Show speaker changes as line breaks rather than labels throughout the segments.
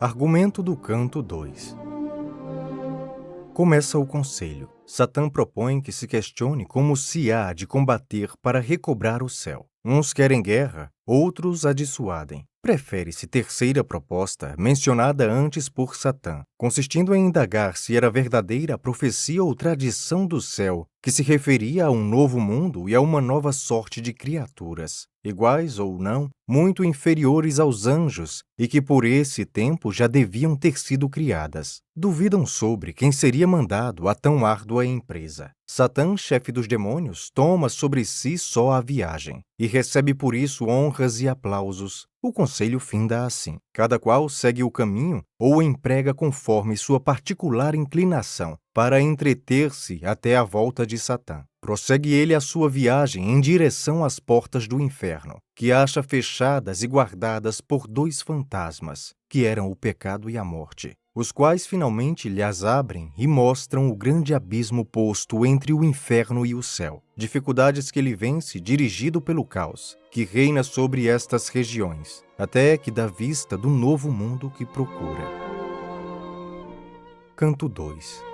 Argumento do canto 2. Começa o conselho. Satã propõe que se questione como se há de combater para recobrar o céu. Uns querem guerra, outros a dissuadem. Prefere-se terceira proposta, mencionada antes por Satã, consistindo em indagar se era verdadeira a profecia ou tradição do céu, que se referia a um novo mundo e a uma nova sorte de criaturas, iguais ou não, muito inferiores aos anjos, e que por esse tempo já deviam ter sido criadas. Duvidam sobre quem seria mandado a tão árdua empresa. Satã, chefe dos demônios, toma sobre si só a viagem, e recebe por isso honras e aplausos. O conselho finda assim: cada qual segue o caminho ou o emprega conforme sua particular inclinação, para entreter-se até a volta de Satã. Prossegue ele a sua viagem em direção às portas do inferno, que acha fechadas e guardadas por dois fantasmas, que eram o pecado e a morte, os quais finalmente lhes abrem e mostram o grande abismo posto entre o inferno e o céu. Dificuldades que ele vence dirigido pelo caos, que reina sobre estas regiões, até que dá vista do novo mundo que procura. Canto 2.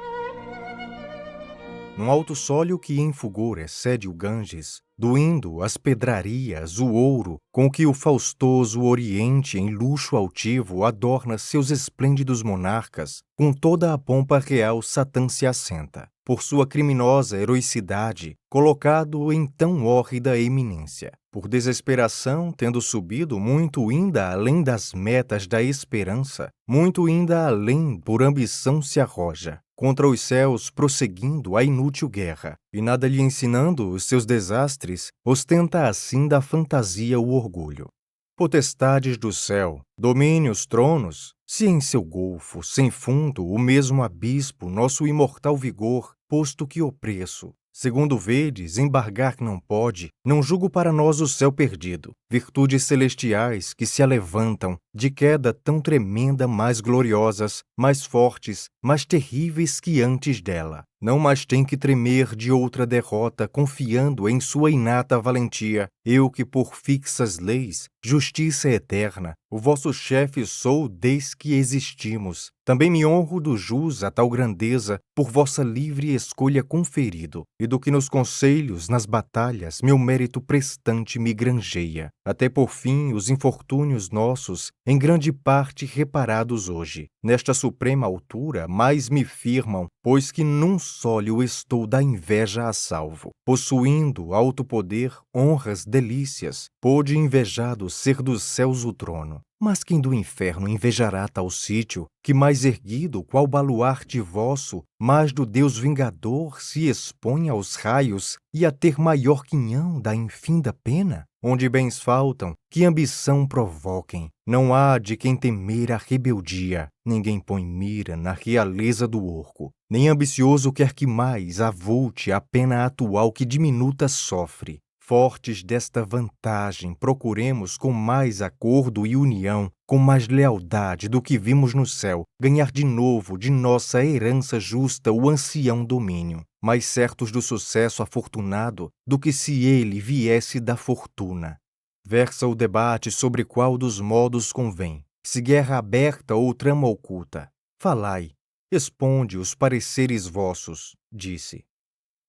Num alto sólio que em fulgor excede o Ganges, doindo as pedrarias, o ouro, com que o faustoso Oriente em luxo altivo adorna seus esplêndidos monarcas, com toda a pompa real Satã se assenta, por sua criminosa heroicidade, colocado em tão hórrida eminência. Por desesperação, tendo subido muito inda além das metas da esperança, muito inda além por ambição se arroja, contra os céus prosseguindo a inútil guerra, e nada lhe ensinando os seus desastres, ostenta assim da fantasia o orgulho. Potestades do céu, domínios, tronos, se em seu golfo, sem fundo, o mesmo abismo, nosso imortal vigor, posto que opreço, segundo vedes, embargar não pode, não julgo para nós o céu perdido, virtudes celestiais que se alevantam, de queda tão tremenda, mais gloriosas, mais fortes, mais terríveis que antes dela. Não mais tem que tremer de outra derrota, confiando em sua inata valentia. Eu que por fixas leis, justiça eterna, o vosso chefe sou desde que existimos. Também me honro do jus a tal grandeza, por vossa livre escolha conferido, e do que nos conselhos, nas batalhas, meu mérito prestante me granjeia. Até por fim os infortúnios nossos, em grande parte reparados hoje. Nesta suprema altura, mais me firmam, pois que num sólio estou da inveja a salvo. Possuindo alto poder, honras, delícias, pôde invejado ser dos céus o trono. Mas quem do inferno invejará tal sítio, que mais erguido, qual baluarte vosso, mais do Deus vingador se expõe aos raios e a ter maior quinhão da infinda pena? Onde bens faltam, que ambição provoquem, não há de quem temer a rebeldia. Ninguém põe mira na realeza do orco, nem ambicioso quer que mais avulte a pena atual que diminuta sofre. Fortes desta vantagem, procuremos com mais acordo e união, com mais lealdade do que vimos no céu, ganhar de novo de nossa herança justa o ancião domínio, mais certos do sucesso afortunado do que se ele viesse da fortuna. Versa o debate sobre qual dos modos convém, se guerra aberta ou trama oculta. Falai, exponde os pareceres vossos, disse.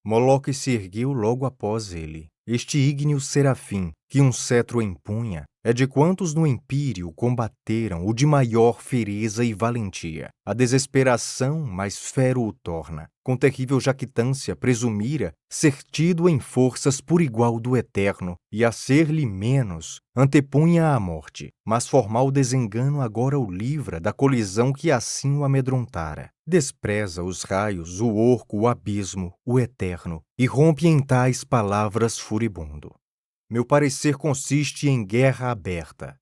Moloque se ergueu logo após ele. Este ígneo serafim, que um cetro empunha, é de quantos no empírio combateram o de maior fereza e valentia. A desesperação mais fero o torna. Com terrível jactância presumira ser tido em forças por igual do eterno, e a ser-lhe menos antepunha a morte. Mas formal desengano agora o livra da colisão que assim o amedrontara. Despreza os raios, o orco, o abismo, o eterno, e rompe em tais palavras furibundo. Meu parecer consiste em guerra aberta.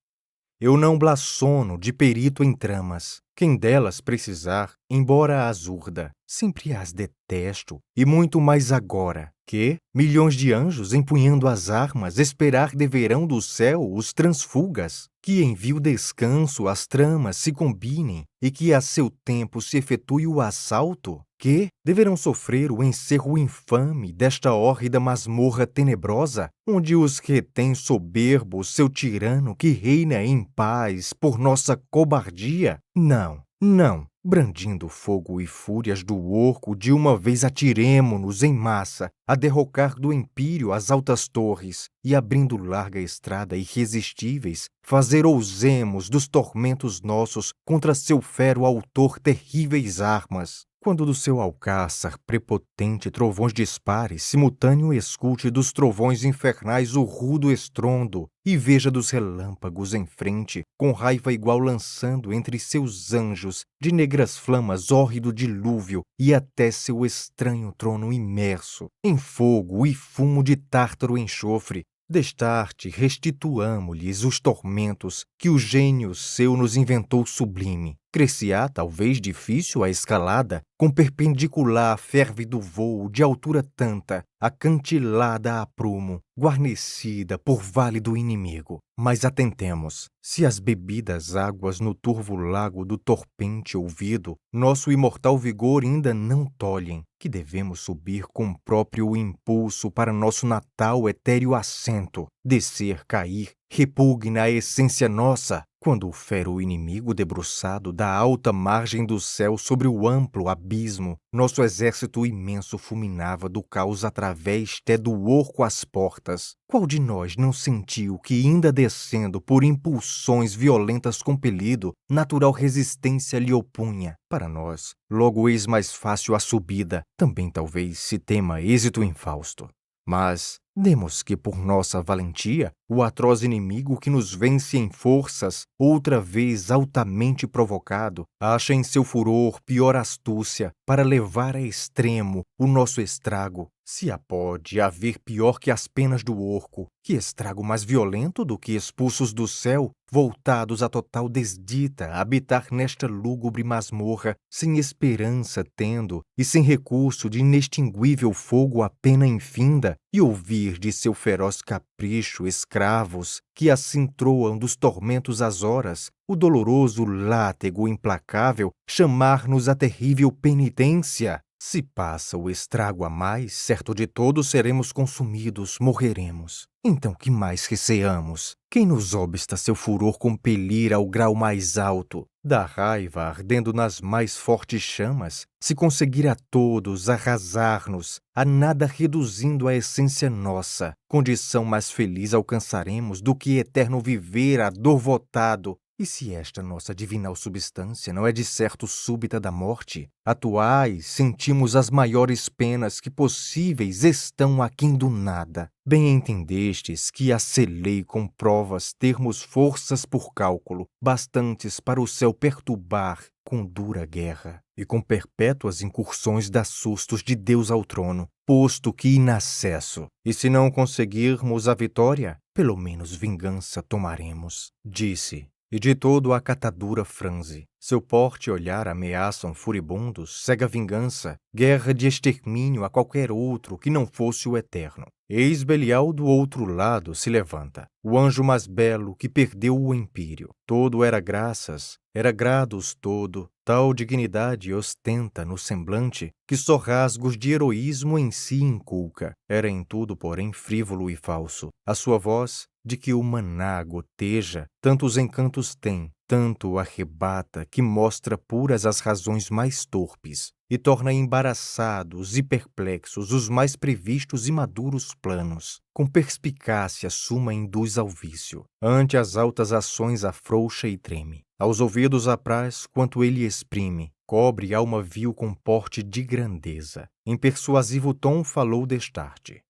Eu não blasfono de perito em tramas. Quem delas precisar, embora as urda, sempre as detesto, e muito mais agora, que, milhões de anjos empunhando as armas, esperar deverão do céu os transfugas, que em vil descanso as tramas se combinem, e que a seu tempo se efetue o assalto, quê? Deverão sofrer o encerro infame desta hórrida masmorra tenebrosa, onde os retém soberbo seu tirano que reina em paz por nossa cobardia? Não, não. Brandindo fogo e fúrias do orco, de uma vez atiremo-nos em massa, a derrocar do empírio as altas torres, e abrindo larga estrada irresistíveis, fazer ousemos dos tormentos nossos contra seu fero autor terríveis armas. Quando do seu alcáçar prepotente trovões dispares, simultâneo escute dos trovões infernais o rudo estrondo, e veja dos relâmpagos em frente, com raiva igual lançando entre seus anjos, de negras flamas hórrido dilúvio, e até seu estranho trono imerso, em fogo e fumo de tártaro enxofre, destarte restituamo-lhes os tormentos que o gênio seu nos inventou sublime. Crescia talvez difícil a escalada, com perpendicular férvido vôo de altura tanta, acantilada a prumo, guarnecida por vale do inimigo. Mas atentemos, se as bebidas águas no turvo lago do torpente ouvido, nosso imortal vigor ainda não tolhem, que devemos subir com próprio impulso para nosso natal etéreo assento, descer, cair, repugna a essência nossa, quando o fero inimigo debruçado da alta margem do céu sobre o amplo abismo, nosso exército imenso fulminava do caos através até do orco às portas. Qual de nós não sentiu que, ainda descendo por impulsões violentas compelido, natural resistência lhe opunha? Para nós, logo eis mais fácil a subida, também talvez se tema êxito infausto. Mas demos que por nossa valentia, o atroz inimigo que nos vence em forças, outra vez altamente provocado, acha em seu furor pior astúcia para levar a extremo o nosso estrago. Se a pode haver pior que as penas do orco, que estrago mais violento do que expulsos do céu, voltados a total desdita, habitar nesta lúgubre masmorra, sem esperança tendo, e sem recurso de inextinguível fogo a pena infinda, e ouvir de seu feroz capricho escravos, que assim troam dos tormentos às horas, o doloroso látego implacável, chamar-nos a terrível penitência. Se passa o estrago a mais, certo de todos seremos consumidos, morreremos. Então que mais receamos? Quem nos obsta seu furor compelir ao grau mais alto, da raiva ardendo nas mais fortes chamas, se conseguir a todos arrasar-nos, a nada reduzindo a essência nossa, condição mais feliz alcançaremos do que eterno viver a dor votado. E se esta nossa divinal substância não é de certo súbita da morte, atuais sentimos as maiores penas que possíveis estão aquém do nada. Bem entendestes que a selei com provas termos forças por cálculo, bastantes para o céu perturbar com dura guerra, e com perpétuas incursões dá sustos de Deus ao trono, posto que inacesso. E se não conseguirmos a vitória, pelo menos vingança tomaremos. Disse, e de todo a catadura franze. Seu porte e olhar ameaçam furibundos, cega vingança, guerra de extermínio a qualquer outro que não fosse o eterno. Eis Belial do outro lado se levanta, o anjo mais belo que perdeu o empírio. Todo era graças, era grados todo, tal dignidade ostenta no semblante, que só rasgos de heroísmo em si inculca. Era em tudo, porém, frívolo e falso. A sua voz, de que o maná goteja, tantos encantos tem, tanto arrebata que mostra puras as razões mais torpes, e torna embaraçados e perplexos os mais previstos e maduros planos. Com perspicácia suma induz ao vício, ante as altas ações afrouxa e treme. Aos ouvidos apraz quanto ele exprime, cobre alma vil com porte de grandeza. Em persuasivo tom falou destarte.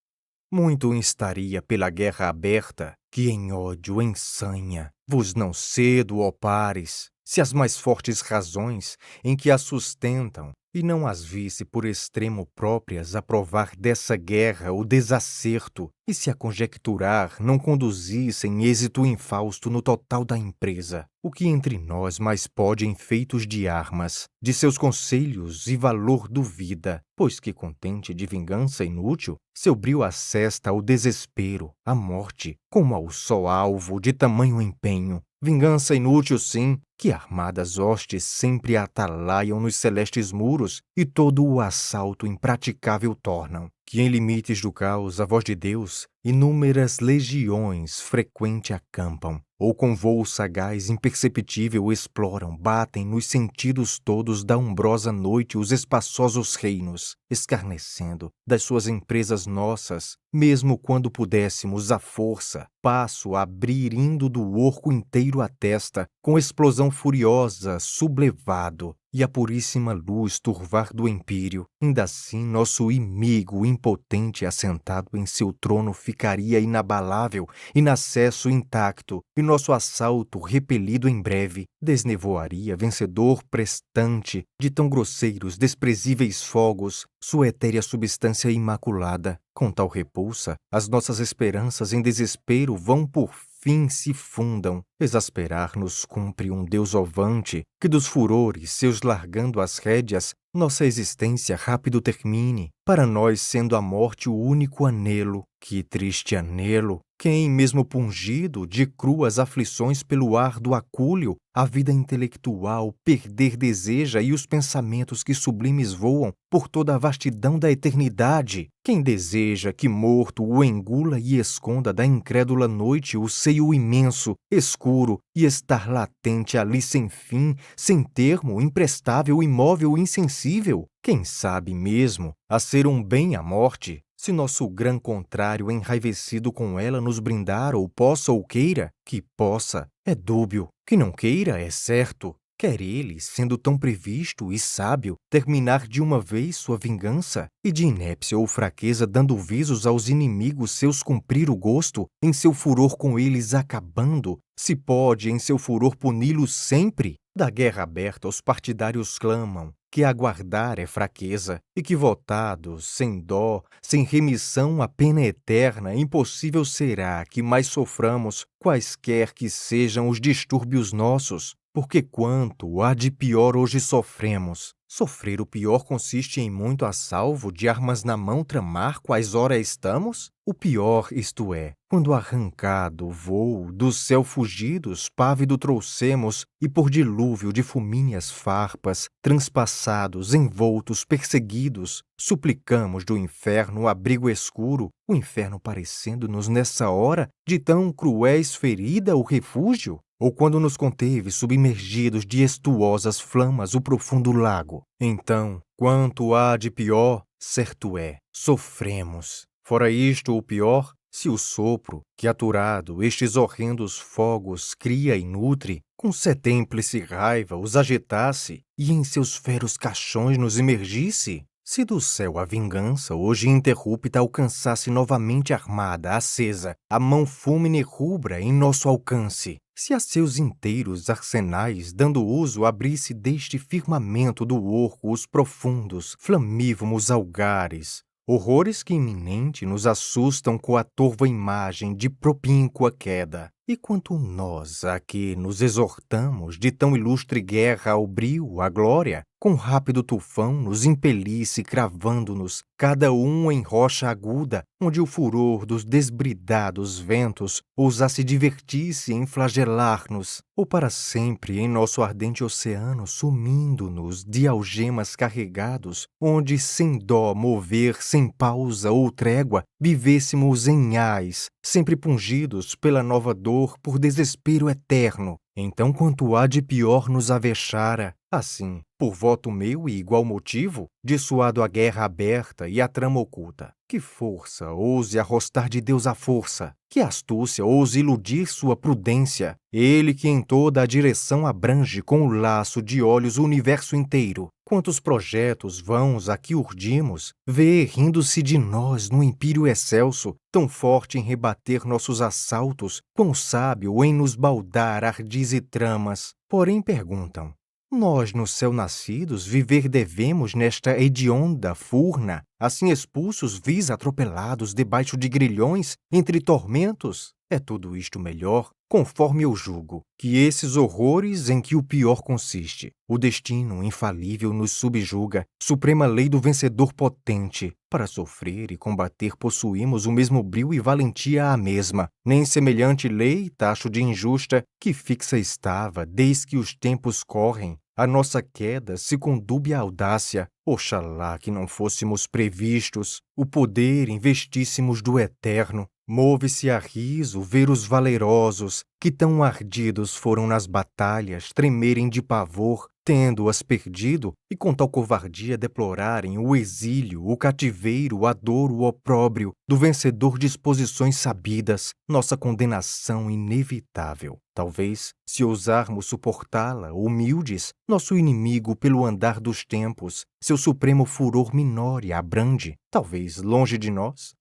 Muito instaria pela guerra aberta, que em ódio ensanha. Vos não cedo, ó pares, se as mais fortes razões em que a sustentam, e não as visse por extremo próprias a provar dessa guerra o desacerto, e se a conjecturar não conduzissem êxito infausto no total da empresa, o que entre nós mais pode em feitos de armas, de seus conselhos e valor duvida, pois que contente de vingança inútil, seu brio assesta ao desespero, à morte, como ao só alvo de tamanho empenho. Vingança inútil, sim, que armadas hostes sempre atalaiam nos celestes muros e todo o assalto impraticável tornam. Que em limites do caos a voz de Deus, inúmeras legiões frequente acampam, ou com voo sagaz imperceptível exploram, batem nos sentidos todos da umbrosa noite os espaçosos reinos, escarnecendo das suas empresas nossas, mesmo quando pudéssemos à força, passo abrir indo do orco inteiro à testa, com explosão furiosa, sublevado, e a puríssima luz turvar do empírio, ainda assim nosso inimigo impotente assentado em seu trono ficaria inabalável, inacesso intacto, e nosso assalto repelido em breve, desnevoaria vencedor prestante de tão grosseiros, desprezíveis fogos, sua etérea substância imaculada. Com tal repulsa, as nossas esperanças em desespero vão por fim se fundam. Exasperar-nos cumpre um Deus ovante, que dos furores, seus largando as rédeas, nossa existência rápido termine, para nós sendo a morte o único anelo. Que triste anelo! Quem, mesmo pungido de cruas aflições pelo árduo acúlio, a vida intelectual perder deseja e os pensamentos que sublimes voam por toda a vastidão da eternidade? Quem deseja que morto o engula e esconda da incrédula noite o seio imenso, escuro, e estar latente ali sem fim, sem termo, imprestável, imóvel, insensível? Quem sabe mesmo, a ser um bem a morte, se nosso grã contrário enraivecido com ela nos brindar ou possa ou queira? Que possa, é dúbio, que não queira, é certo. Quer ele, sendo tão previsto e sábio, terminar de uma vez sua vingança, e de inépcia ou fraqueza dando visos aos inimigos seus cumprir o gosto, em seu furor com eles acabando, se pode em seu furor puni-los sempre? Da guerra aberta os partidários clamam, que aguardar é fraqueza, e que votados, sem dó, sem remissão à pena eterna, impossível será que mais soframos, quaisquer que sejam os distúrbios nossos, porque quanto há de pior hoje sofremos. Sofrer o pior consiste em muito a salvo de armas na mão tramar quais ora estamos? O pior, isto é, quando arrancado voo do céu fugidos, pávido trouxemos, e por dilúvio de fumíneas farpas, transpassados, envoltos, perseguidos, suplicamos do inferno o abrigo escuro, o inferno parecendo-nos nessa hora de tão cruéis ferida o refúgio? Ou quando nos conteve submergidos de estuosas flamas o profundo lago? Então, quanto há de pior, certo é, sofremos. Fora isto o pior, se o sopro, que aturado estes horrendos fogos cria e nutre, com setémplice raiva os agitasse e em seus feros caixões nos imergisse? Se do céu a vingança, hoje interrupta, alcançasse novamente armada, acesa, a mão fúmine rubra em nosso alcance, se a seus inteiros arsenais, dando uso, abrisse deste firmamento do orco os profundos, flamívomos algares, horrores que iminente nos assustam com a torva imagem de propínqua queda. E quanto nós, a que nos exortamos de tão ilustre guerra ao brio, à glória, com rápido tufão nos impelisse cravando-nos, cada um em rocha aguda, onde o furor dos desbridados ventos ousasse divertir-se em flagelar-nos, ou para sempre em nosso ardente oceano sumindo-nos de algemas carregados, onde sem dó mover, sem pausa ou trégua, vivêssemos em ais, sempre pungidos pela nova dor por desespero eterno. Então quanto há de pior nos avexara, assim, por voto meu e igual motivo, dissuado a guerra aberta e a trama oculta. Que força ouse arrostar de Deus a força, que astúcia ouse iludir sua prudência, ele que em toda a direção abrange com o laço de olhos o universo inteiro. Quantos projetos vãos aqui urdimos, vê rindo-se de nós no empírio excelso, tão forte em rebater nossos assaltos, quão sábio em nos baldar ardis e tramas. Porém perguntam, nós no céu nascidos viver devemos nesta hedionda furna, assim expulsos vis atropelados debaixo de grilhões, entre tormentos? É tudo isto melhor, conforme eu julgo, que esses horrores em que o pior consiste. O destino infalível nos subjuga, suprema lei do vencedor potente. Para sofrer e combater possuímos o mesmo brio e valentia a mesma. Nem semelhante lei taxo de injusta, que fixa estava desde que os tempos correm. A nossa queda se condube à audácia. Oxalá que não fôssemos previstos, o poder investíssemos do eterno. Move-se a riso ver os valerosos, que tão ardidos foram nas batalhas, tremerem de pavor, tendo-as perdido, e com tal covardia deplorarem o exílio, o cativeiro, a dor, o opróbrio, do vencedor disposições sabidas, nossa condenação inevitável. Talvez, se ousarmos suportá-la, humildes, nosso inimigo pelo andar dos tempos, seu supremo furor minore, abrande, talvez longe de nós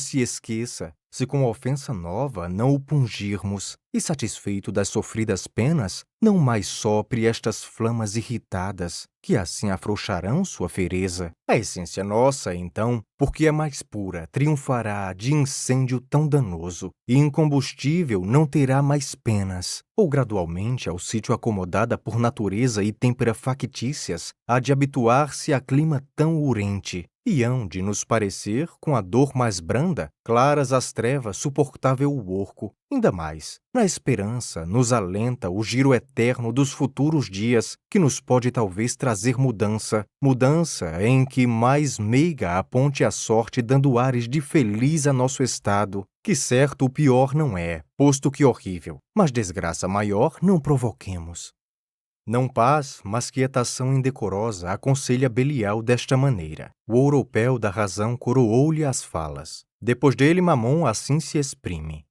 se esqueça, se com ofensa nova não o pungirmos, e satisfeito das sofridas penas, não mais sopre estas flamas irritadas, que assim afrouxarão sua fereza. A essência nossa, então, porque é mais pura, triunfará de incêndio tão danoso, e incombustível não terá mais penas, ou gradualmente ao sítio acomodada por natureza e têmpera factícias, há de habituar-se a clima tão urente, e hão de nos parecer, com a dor mais branda, claras as trevas, suportável o orco. Ainda mais, na esperança, nos alenta o giro eterno dos futuros dias, que nos pode talvez trazer mudança, mudança em que mais meiga aponte a sorte dando ares de feliz a nosso estado, que certo o pior não é, posto que horrível, mas desgraça maior não provoquemos. Não paz, mas quietação indecorosa aconselha Belial desta maneira. O ouropel da razão coroou-lhe as falas. Depois dele, Mamon assim se exprime.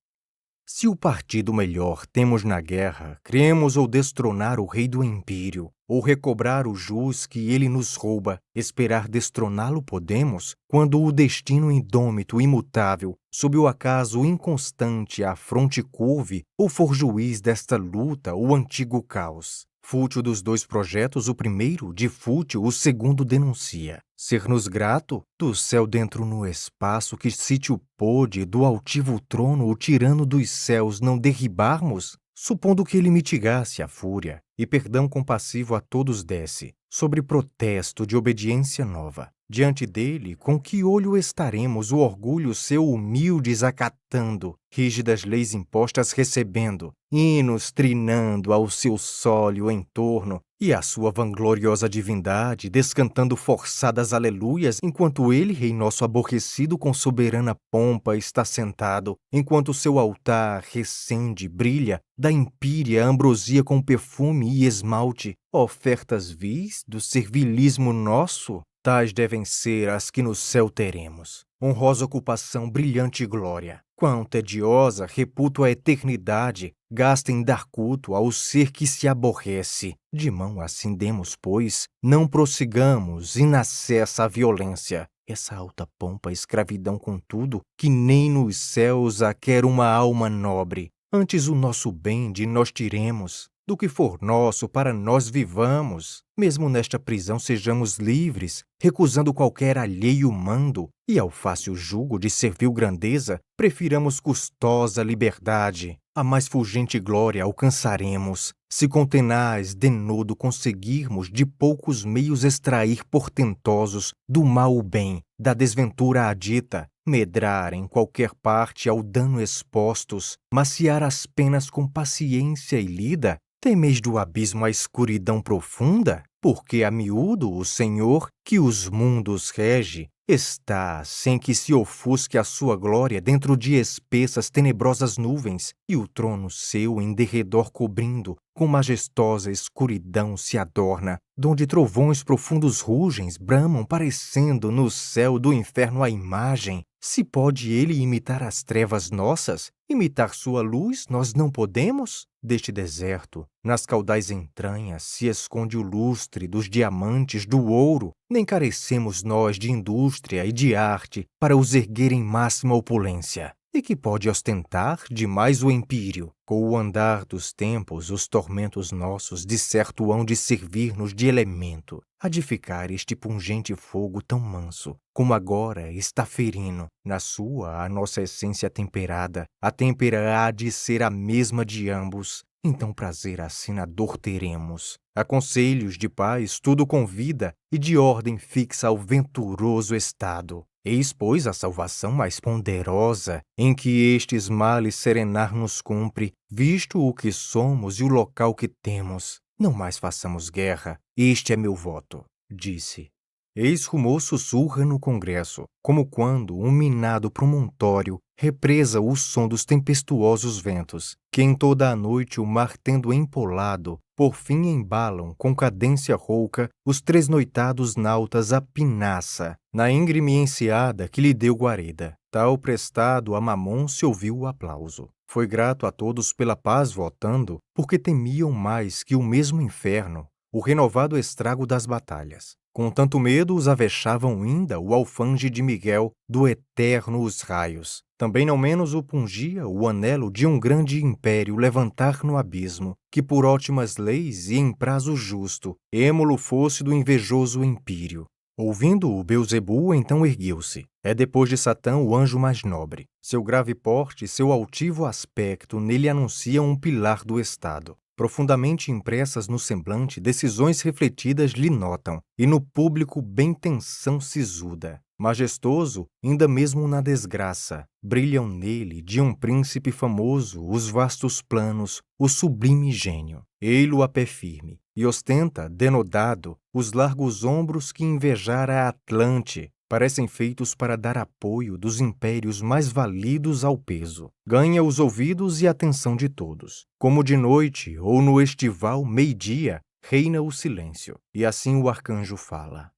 Se o partido melhor temos na guerra, cremos ou destronar o rei do império, ou recobrar o jus que ele nos rouba, esperar destroná-lo podemos, quando o destino indômito, imutável, sob o acaso inconstante a fronte curve, ou for juiz desta luta o antigo caos. Fútil dos dois projetos, o primeiro, de fútil, o segundo denuncia. Ser-nos grato, do céu dentro no espaço que sítio pôde, do altivo trono o tirano dos céus não derribarmos? Supondo que ele mitigasse a fúria, e perdão compassivo a todos desse, sobre protesto de obediência nova. Diante dele, com que olho estaremos o orgulho seu humildes acatando, rígidas leis impostas recebendo, hinos trinando ao seu sólio entorno, e a sua vangloriosa divindade descantando forçadas aleluias, enquanto ele, rei nosso aborrecido, com soberana pompa está sentado, enquanto seu altar recende, brilha, da empírea ambrosia com perfume e esmalte, ofertas vis do servilismo nosso? Tais devem ser as que no céu teremos. Honrosa ocupação, brilhante glória. Quão tediosa, reputo a eternidade, gasta em dar culto ao ser que se aborrece. De mão assim demos, pois, não prossigamos, inacessa a violência. Essa alta pompa, escravidão contudo, que nem nos céus a quer uma alma nobre. Antes o nosso bem de nós tiremos, do que for nosso para nós vivamos. Mesmo nesta prisão sejamos livres, recusando qualquer alheio mando, e ao fácil jugo de servil grandeza, prefiramos custosa liberdade. A mais fulgente glória alcançaremos, se com tenaz denodo conseguirmos de poucos meios extrair portentosos do mal o bem, da desventura a dita, medrar em qualquer parte ao dano expostos, maciar as penas com paciência e lida. Temeis do abismo a escuridão profunda? Porque a miúdo o Senhor, que os mundos rege, está, sem que se ofusque a sua glória dentro de espessas tenebrosas nuvens, e o trono seu em derredor cobrindo, com majestosa escuridão se adorna, donde trovões profundos rugem, bramam, parecendo no céu do inferno a imagem. Se pode ele imitar as trevas nossas, imitar sua luz nós não podemos? Deste deserto, nas caudais entranhas, se esconde o lustre dos diamantes, do ouro. Nem carecemos nós de indústria e de arte para os erguer em máxima opulência. e que pode ostentar demais o empírio. Com o andar dos tempos, os tormentos nossos de certo hão de servir-nos de elemento, a de ficar este pungente fogo tão manso, como agora está ferindo, na sua a nossa essência temperada, a têmpera há de ser a mesma de ambos, então prazer assim na dor teremos. A conselhos de paz tudo convida e de ordem fixa ao venturoso estado. Eis, pois, a salvação mais ponderosa, em que estes males serenar nos cumpre, visto o que somos e o local que temos. Não mais façamos guerra, este é meu voto, disse. Eis rumor sussurra no congresso, como quando um minado promontório represa o som dos tempestuosos ventos, que em toda a noite o mar tendo empolado, por fim embalam com cadência rouca os tresnoitados nautas a pinaça, na íngreme enseada que lhe deu guarida. Tal prestado a Mamon se ouviu o aplauso. Foi grato a todos pela paz votando, porque temiam mais que o mesmo inferno o renovado estrago das batalhas. Com tanto medo os avexavam ainda o alfange de Miguel do eterno os raios. Também não menos o pungia o anelo de um grande império levantar no abismo, que por ótimas leis e em prazo justo, êmulo fosse do invejoso empírio. Ouvindo-o, Beelzebu então ergueu-se. É depois de Satã o anjo mais nobre. Seu grave porte, seu altivo aspecto nele anunciam um pilar do Estado. Profundamente impressas no semblante, decisões refletidas lhe notam, e no público bem tensão sisuda. Majestoso, ainda mesmo na desgraça, brilham nele, de um príncipe famoso, os vastos planos, o sublime gênio. Ei-lo a pé firme, e ostenta, denodado, os largos ombros que invejara Atlante, parecem feitos para dar apoio dos impérios mais validos ao peso. Ganha os ouvidos e a atenção de todos. Como de noite ou no estival meio-dia, reina o silêncio, e assim o arcanjo fala.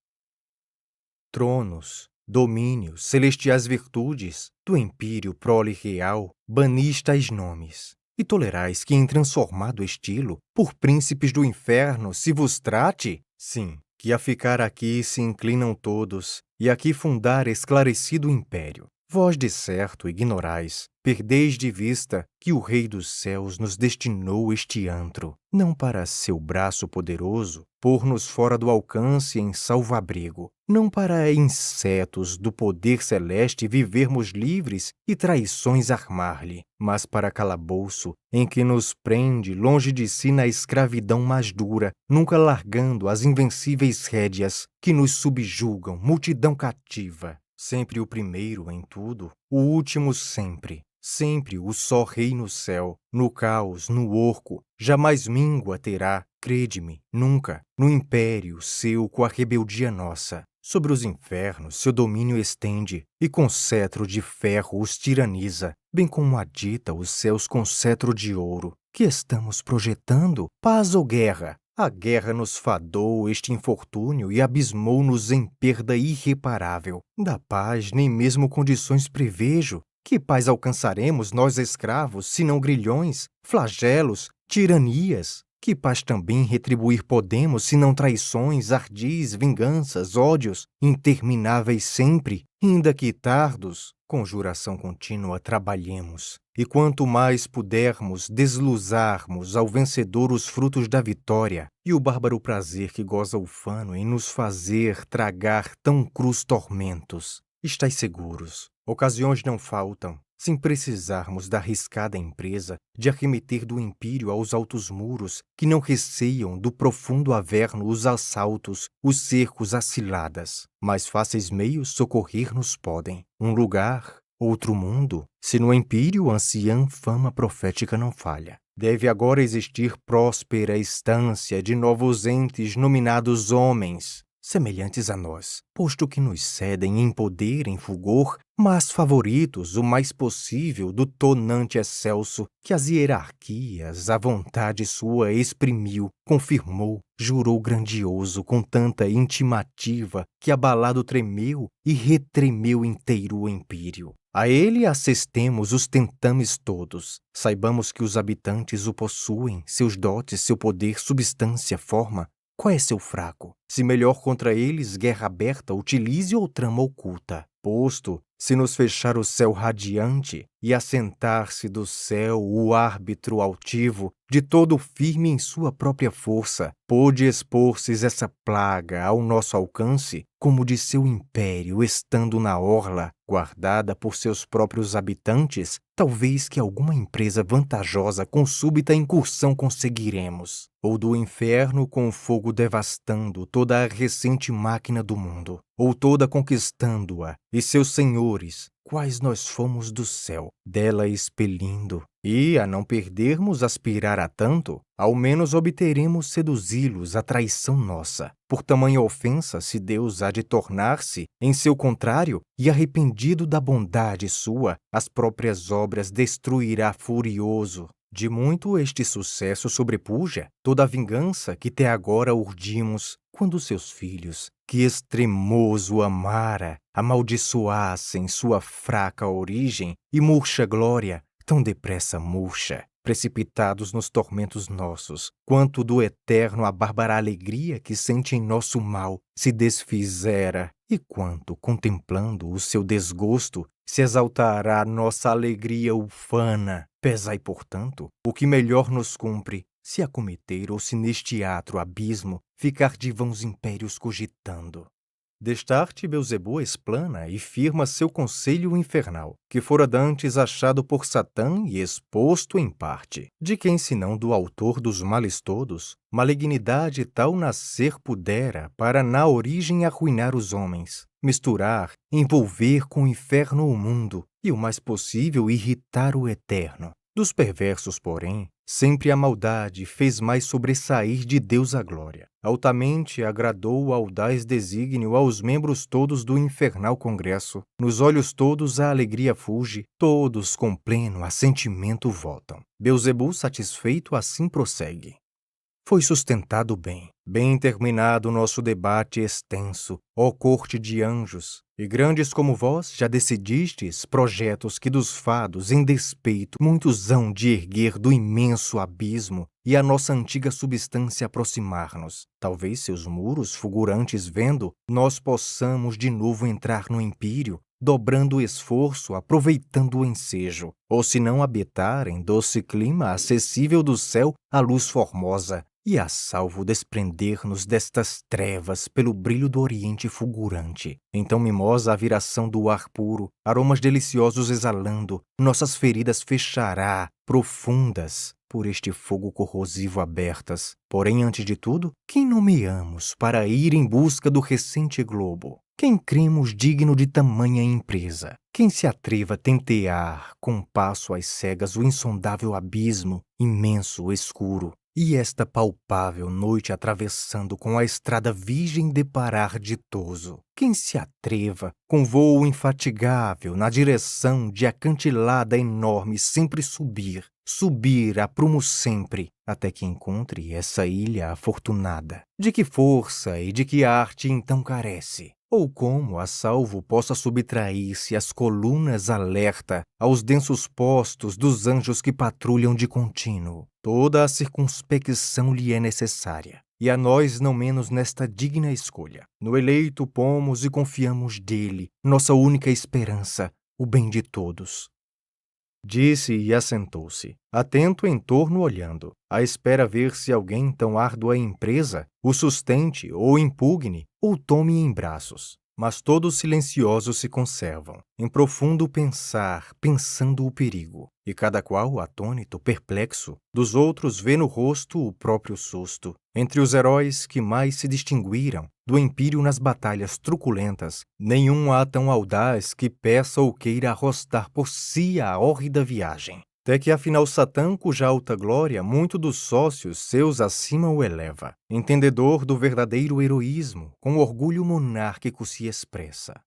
Tronos, domínios, celestiais virtudes, do empírio prole real, banistais nomes. E tolerais que em transformado estilo, por príncipes do inferno se vos trate? Sim, que a ficar aqui se inclinam todos, e aqui fundar esclarecido império. Vós de certo ignorais, perdeis de vista que o Rei dos Céus nos destinou este antro, não para seu braço poderoso, pôr-nos fora do alcance em salvo-abrigo, não para insetos do poder celeste vivermos livres e traições armar-lhe, mas para calabouço em que nos prende longe de si na escravidão mais dura, nunca largando as invencíveis rédeas que nos subjugam, multidão cativa. Sempre o primeiro em tudo, o último sempre. Sempre o só rei no céu, no caos, no orco, jamais míngua terá, crede-me, nunca, no império seu com a rebeldia nossa. Sobre os infernos seu domínio estende, e com cetro de ferro os tiraniza, bem como adita os céus com cetro de ouro. Que estamos projetando? Paz ou guerra? A guerra nos fadou este infortúnio e abismou-nos em perda irreparável. Da paz nem mesmo condições prevejo. Que paz alcançaremos nós escravos, senão grilhões, flagelos, tiranias? Que paz também retribuir podemos, senão traições, ardis, vinganças, ódios, intermináveis sempre, ainda que tardos? Conjuração contínua trabalhemos, e quanto mais pudermos desluzarmos ao vencedor os frutos da vitória, e o bárbaro prazer que goza o fano em nos fazer tragar tão crus tormentos. Estais seguros, ocasiões não faltam, sem precisarmos da arriscada empresa de arremeter do empírio aos altos muros que não receiam do profundo averno os assaltos, os cercos, as ciladas. Mais fáceis meios socorrer-nos podem. Um lugar, outro mundo, se no empírio anciã fama profética não falha. Deve agora existir próspera estância de novos entes nominados homens, semelhantes a nós, posto que nos cedem em poder, em fulgor, mas favoritos o mais possível do tonante excelso que as hierarquias a vontade sua exprimiu, confirmou, jurou grandioso com tanta intimativa que abalado tremeu e retremeu inteiro o empírio. A ele assestemos os tentames todos, saibamos que os habitantes o possuem, seus dotes, seu poder, substância, forma. Qual é seu fraco? Se melhor contra eles guerra aberta utilize ou trama oculta. Posto, se nos fechar o céu radiante, e assentar-se do céu o árbitro altivo, de todo firme em sua própria força, pôde expor-se essa plaga ao nosso alcance, como de seu império estando na orla, guardada por seus próprios habitantes, talvez que alguma empresa vantajosa com súbita incursão conseguiremos, ou do inferno com fogo devastando toda a recente máquina do mundo, ou toda conquistando-a, e seus senhores, quais nós fomos do céu, dela expelindo, e, a não perdermos aspirar a tanto, ao menos obteremos seduzi-los à traição nossa. Por tamanha ofensa, se Deus há de tornar-se, em seu contrário, e arrependido da bondade sua, as próprias obras destruirá furioso. De muito este sucesso sobrepuja toda a vingança que até agora urdimos, quando seus filhos, que extremoso amara, amaldiçoassem sua fraca origem e murcha glória, tão depressa murcha, precipitados nos tormentos nossos, quanto do eterno a bárbara alegria que sente em nosso mal se desfizera, e quanto, contemplando o seu desgosto, se exaltará nossa alegria ufana. Pesai, portanto, o que melhor nos cumpre, se acometer ou se neste atro abismo ficar de vãos impérios cogitando. Destarte Belzebu explana e firma seu conselho infernal, que fora dantes achado por Satã e exposto em parte. De quem senão do autor dos males todos, malignidade tal nascer pudera para na origem arruinar os homens, misturar, envolver com o inferno o mundo, e o mais possível irritar o eterno. Dos perversos, porém, sempre a maldade fez mais sobressair de Deus a glória. Altamente agradou o audaz desígnio aos membros todos do infernal congresso. Nos olhos todos a alegria fulge, todos com pleno assentimento votam. Belzebu, satisfeito, assim prossegue. Foi sustentado bem, bem terminado nosso debate extenso, ó corte de anjos, e grandes como vós já decidistes projetos que dos fados em despeito muitos hão de erguer do imenso abismo e a nossa antiga substância aproximar-nos. Talvez seus muros fulgurantes vendo, nós possamos de novo entrar no empírio, dobrando o esforço, aproveitando o ensejo, ou se não habitar em doce clima acessível do céu a luz formosa, e a salvo desprender-nos destas trevas pelo brilho do oriente fulgurante. Então mimosa a viração do ar puro, aromas deliciosos exalando, nossas feridas fechará, profundas, por este fogo corrosivo abertas. Porém, antes de tudo, quem nomeamos para ir em busca do recente globo? Quem cremos digno de tamanha empresa? Quem se atreva a tentear com passo às cegas o insondável abismo, imenso, escuro, e esta palpável noite atravessando com a estrada virgem deparar ditoso? Quem se atreva, com vôo infatigável, na direção de acantilada enorme sempre subir, subir a prumo sempre, até que encontre essa ilha afortunada? De que força e de que arte então carece? Ou como, a salvo, possa subtrair-se às colunas alerta, aos densos postos dos anjos que patrulham de contínuo? Toda a circunspecção lhe é necessária, e a nós não menos nesta digna escolha. No eleito pomos e confiamos dele, nossa única esperança, o bem de todos. Disse e assentou-se, atento em torno olhando, à espera ver se alguém tão árdua empresa o sustente ou impugne ou tome em braços. Mas todos silenciosos se conservam, em profundo pensar, pensando o perigo, e cada qual, atônito, perplexo, dos outros vê no rosto o próprio susto. Entre os heróis que mais se distinguiram do empírio nas batalhas truculentas, nenhum há tão audaz que peça ou queira arrostar por si a hórrida viagem. Até que afinal Satã, cuja alta glória muito dos sócios seus acima o eleva, entendedor do verdadeiro heroísmo, com orgulho monárquico se expressa.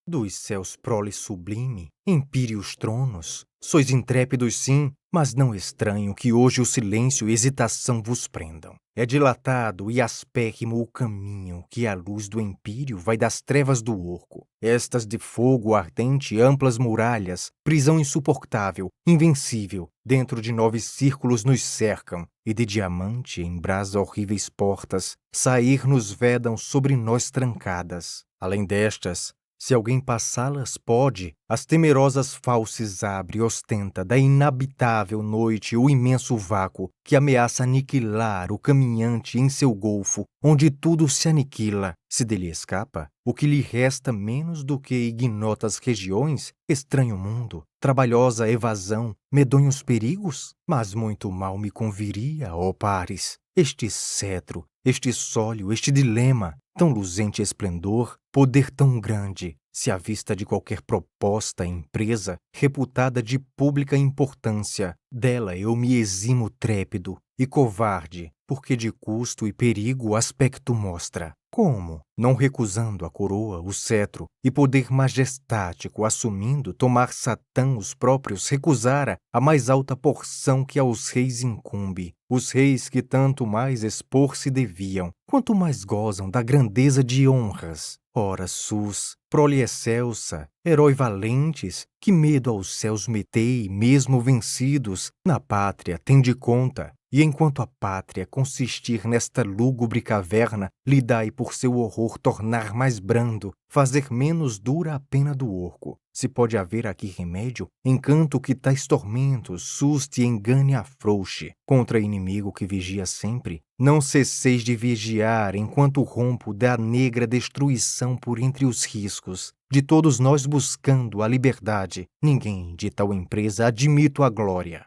Dos céus prole sublime, empíreos tronos, sois intrépidos sim, mas não estranho que hoje o silêncio e hesitação vos prendam. É dilatado e aspérrimo o caminho que a luz do empírio vai das trevas do orco. Estas de fogo ardente amplas muralhas, prisão insuportável, invencível, dentro de 9 círculos nos cercam, e de diamante em brasa horríveis portas, sair nos vedam sobre nós trancadas. Além destas, Se alguém passá-las pode, as temerosas falses abre e ostenta da inabitável noite o imenso vácuo que ameaça aniquilar o caminhante em seu golfo, onde tudo se aniquila. Se dele escapa, o que lhe resta menos do que ignotas regiões, estranho mundo, trabalhosa evasão, medonhos perigos? Mas muito mal me conviria, ó pares, este cetro, este sólio, este dilema, tão luzente esplendor, poder tão grande, se à vista de qualquer proposta, empresa, reputada de pública importância, dela eu me eximo trépido e covarde, porque de custo e perigo o aspecto mostra. Como, não recusando a coroa, o cetro, e poder majestático assumindo, tomar Satã os próprios recusara a mais alta porção que aos reis incumbe, os reis que tanto mais expor se deviam, quanto mais gozam da grandeza de honras. Ora, sus, prole excelsa, herói valentes, que medo aos céus metei, mesmo vencidos, na pátria tende conta, e enquanto a pátria consistir nesta lúgubre caverna, lhe dai por seu horror tornar mais brando, fazer menos dura a pena do orco. Se pode haver aqui remédio, encanto que tais tormentos suste e engane afrouxe. Contra inimigo que vigia sempre, não cesseis de vigiar enquanto rompo da negra destruição por entre os riscos. De todos nós buscando a liberdade, ninguém de tal empresa admito a glória.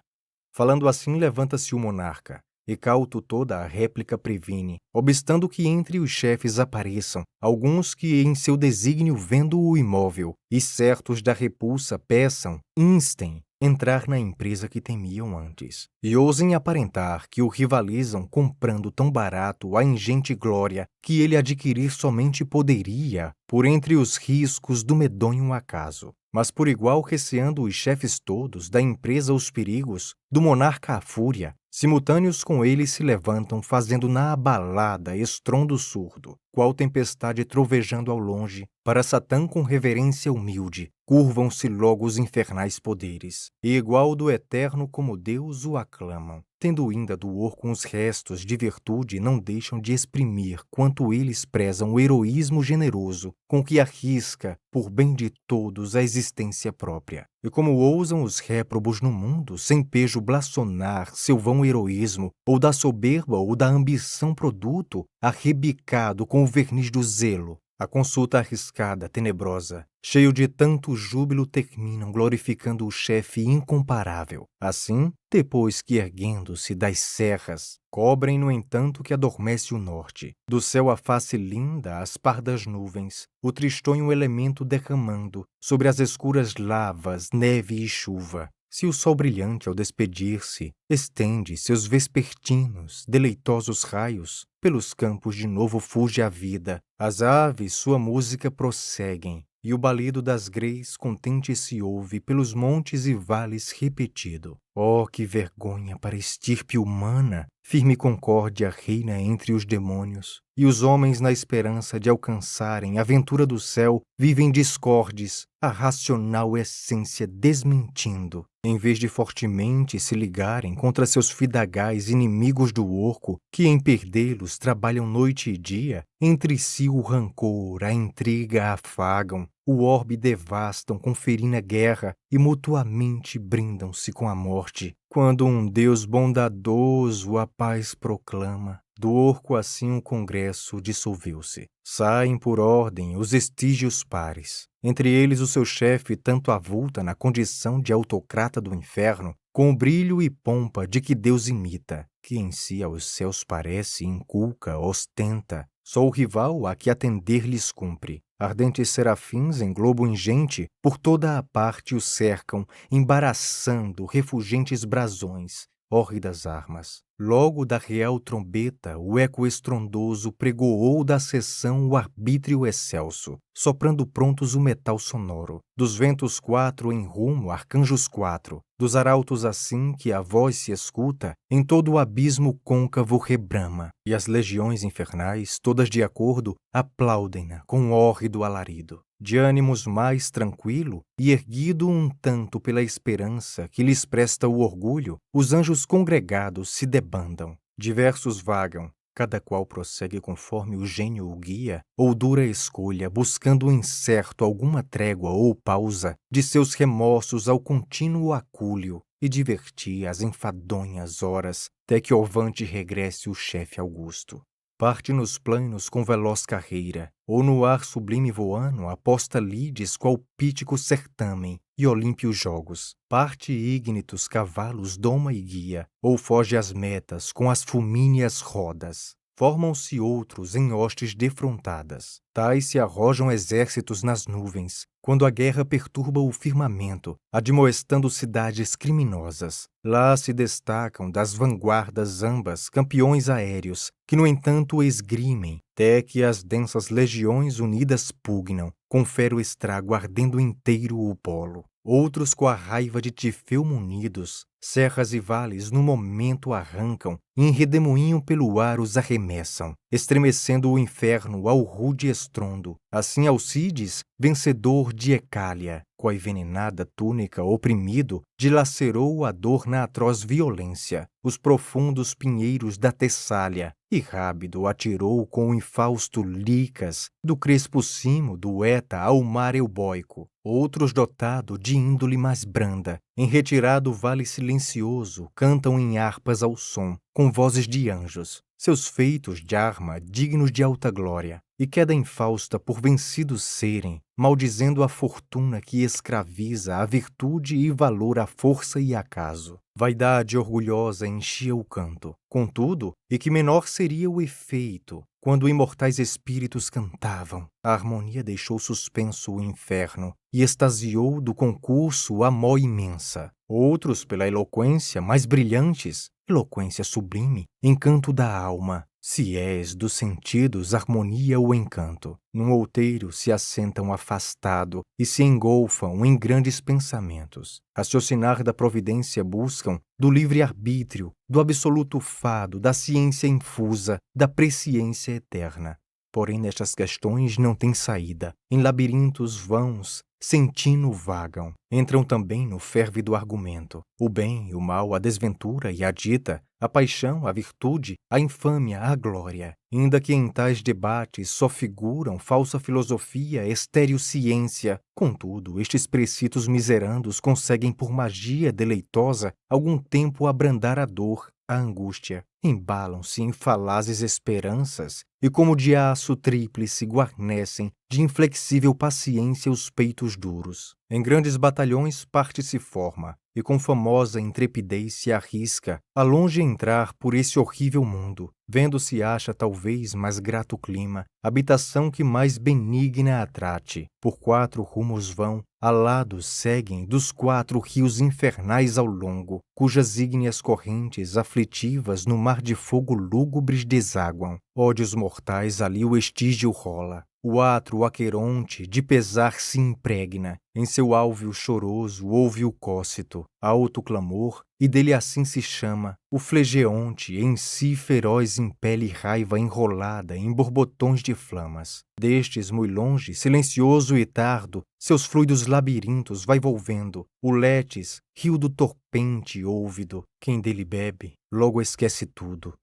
Falando assim, levanta-se o monarca, e cauto toda a réplica previne, obstando que entre os chefes apareçam alguns que em seu desígnio vendo o imóvel, e certos da repulsa peçam, instem, entrar na empresa que temiam antes, e ousem aparentar que o rivalizam comprando tão barato a ingente glória que ele adquirir somente poderia, por entre os riscos do medonho acaso. Mas por igual receando os chefes todos da empresa os perigos, do monarca a fúria, simultâneos com ele se levantam fazendo na abalada estrondo surdo, qual tempestade trovejando ao longe, para Satã com reverência humilde, curvam-se logo os infernais poderes, e igual do eterno como Deus o aclamam. Tendo ainda do orco uns restos de virtude, não deixam de exprimir quanto eles prezam o heroísmo generoso, com que arrisca, por bem de todos, a existência própria. E como ousam os réprobos no mundo, sem pejo blasfonar seu vão heroísmo, ou da soberba ou da ambição produto, arrebicado com o verniz do zelo, a consulta arriscada, tenebrosa, cheio de tanto júbilo, terminam glorificando o chefe incomparável. Assim, depois que erguendo-se das serras, cobrem, no entanto, que adormece o norte, do céu a face linda, as pardas nuvens, o tristonho elemento derramando, sobre as escuras lavas, neve e chuva. Se o sol brilhante, ao despedir-se, estende seus vespertinos, deleitosos raios, pelos campos de novo fuge a vida, as aves sua música prosseguem, e o balido das greis contente se ouve pelos montes e vales repetido. Oh, que vergonha para a estirpe humana! Firme concórdia reina entre os demônios, e os homens, na esperança de alcançarem a ventura do céu, vivem discordes, a racional essência desmentindo. Em vez de fortemente se ligarem contra seus fidagais inimigos do orco, que em perdê-los trabalham noite e dia, entre si o rancor, a intriga afagam, o orbe devastam com ferina guerra e mutuamente brindam-se com a morte. Quando um Deus bondadoso a paz proclama, do orco assim o congresso dissolveu-se. Saem por ordem os estígios pares, entre eles o seu chefe tanto avulta na condição de autocrata do inferno, com o brilho e pompa de que Deus imita, que em si aos céus parece, inculca, ostenta, só o rival a que atender lhes cumpre. Ardentes serafins em globo ingente, por toda a parte o cercam, embaraçando refulgentes brasões, hórridas armas. Logo da real trombeta, o eco estrondoso pregoou da sessão o arbítrio excelso, soprando prontos o metal sonoro. Dos ventos quatro em rumo, arcanjos quatro, dos arautos assim que a voz se escuta, em todo o abismo côncavo rebrama, e as legiões infernais, todas de acordo, aplaudem-na com hórrido alarido. De ânimos mais tranquilo e erguido um tanto pela esperança que lhes presta o orgulho, os anjos congregados se debandam. Diversos vagam, Cada qual prossegue conforme o gênio o guia, ou dura escolha, buscando incerto alguma trégua ou pausa de seus remorsos ao contínuo acúlio, e divertir as enfadonhas horas, até que ovante regresse o chefe augusto. Parte nos planos com veloz carreira, ou no ar sublime voando, aposta lides qual pítico certamen e olímpios jogos. Parte ígnitos cavalos doma e guia, ou foge às metas com as fulmíneas rodas. Formam-se outros em hostes defrontadas. Tais se arrojam exércitos nas nuvens, quando a guerra perturba o firmamento, admoestando cidades criminosas. Lá se destacam das vanguardas ambas campeões aéreos, que no entanto esgrimem, até que as densas legiões unidas pugnam, com fero estrago ardendo inteiro o polo. Outros com a raiva de Tifeu munidos, serras e vales no momento arrancam, e em redemoinho pelo ar os arremessam, estremecendo o inferno ao rude estrondo. Assim Alcides, vencedor de Ecália, com a envenenada túnica oprimido, dilacerou a dor na atroz violência, os profundos pinheiros da Tessália, e rápido atirou com o infausto Licas, do crespo cimo do Eta ao mar eubóico. Outros dotado de índole mais branda, em retirado vale silencioso, cantam em harpas ao som, com vozes de anjos, seus feitos de arma dignos de alta glória, e queda infausta por vencidos serem, maldizendo a fortuna que escraviza a virtude e valor à força e acaso. Vaidade orgulhosa enchia o canto, contudo, e que menor seria o efeito, quando imortais espíritos cantavam. A harmonia deixou suspenso o inferno, e extasiou do concurso a mó imensa. Outros, pela eloquência mais brilhantes, eloquência sublime, encanto da alma, se és dos sentidos harmonia ou encanto. Num outeiro se assentam afastado e se engolfam em grandes pensamentos. Raciocinar da providência buscam, do livre-arbítrio, do absoluto fado, da ciência infusa, da presciência eterna. Porém, nestas questões não tem saída. Em labirintos vãos, sentindo vagam. Entram também no férvido argumento. O bem, o mal, a desventura e a dita, a paixão, a virtude, a infâmia, a glória. Ainda que em tais debates só figuram falsa filosofia, estéril ciência. Contudo, estes precitos miserandos conseguem por magia deleitosa algum tempo abrandar a dor, a angústia. Embalam-se em falazes esperanças e como de aço tríplice guarnecem de inflexível paciência os peitos duros. Em grandes batalhões parte se forma, e com famosa intrepidez se arrisca a longe entrar por esse horrível mundo, vendo se acha talvez mais grato clima, habitação que mais benigna a trate. Por 4 rumos vão, alados seguem dos 4 rios infernais ao longo, cujas ígneas correntes aflitivas no mar de fogo lúgubres deságuam. Ódios mortais ali o estígio rola. O atro Aqueronte de pesar se impregna, em seu álveo choroso ouve o cócito, alto clamor, e dele assim se chama, o flegeonte em si feroz impele raiva enrolada em borbotões de flamas. Destes, muito longe, silencioso e tardo, seus fluidos labirintos vai volvendo, o Letes, rio do torpente ouvido, quem dele bebe, logo esquece tudo,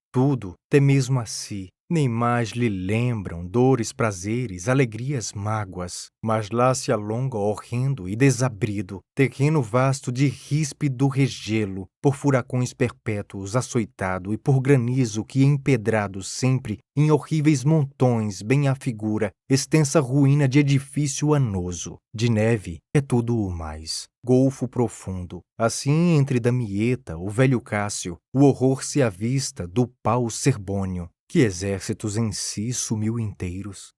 até mesmo a si. Nem mais lhe lembram dores, prazeres, alegrias, mágoas, mas lá se alonga horrendo e desabrido, terreno vasto de ríspido regelo, por furacões perpétuos açoitado e por granizo que empedrado sempre em horríveis montões bem afigura extensa ruína de edifício anoso. De neve é tudo o mais. Golfo profundo. Assim, entre Damieta, o velho Cássio, o horror se avista do pau Serbônio. Que exércitos em si sumiu inteiros,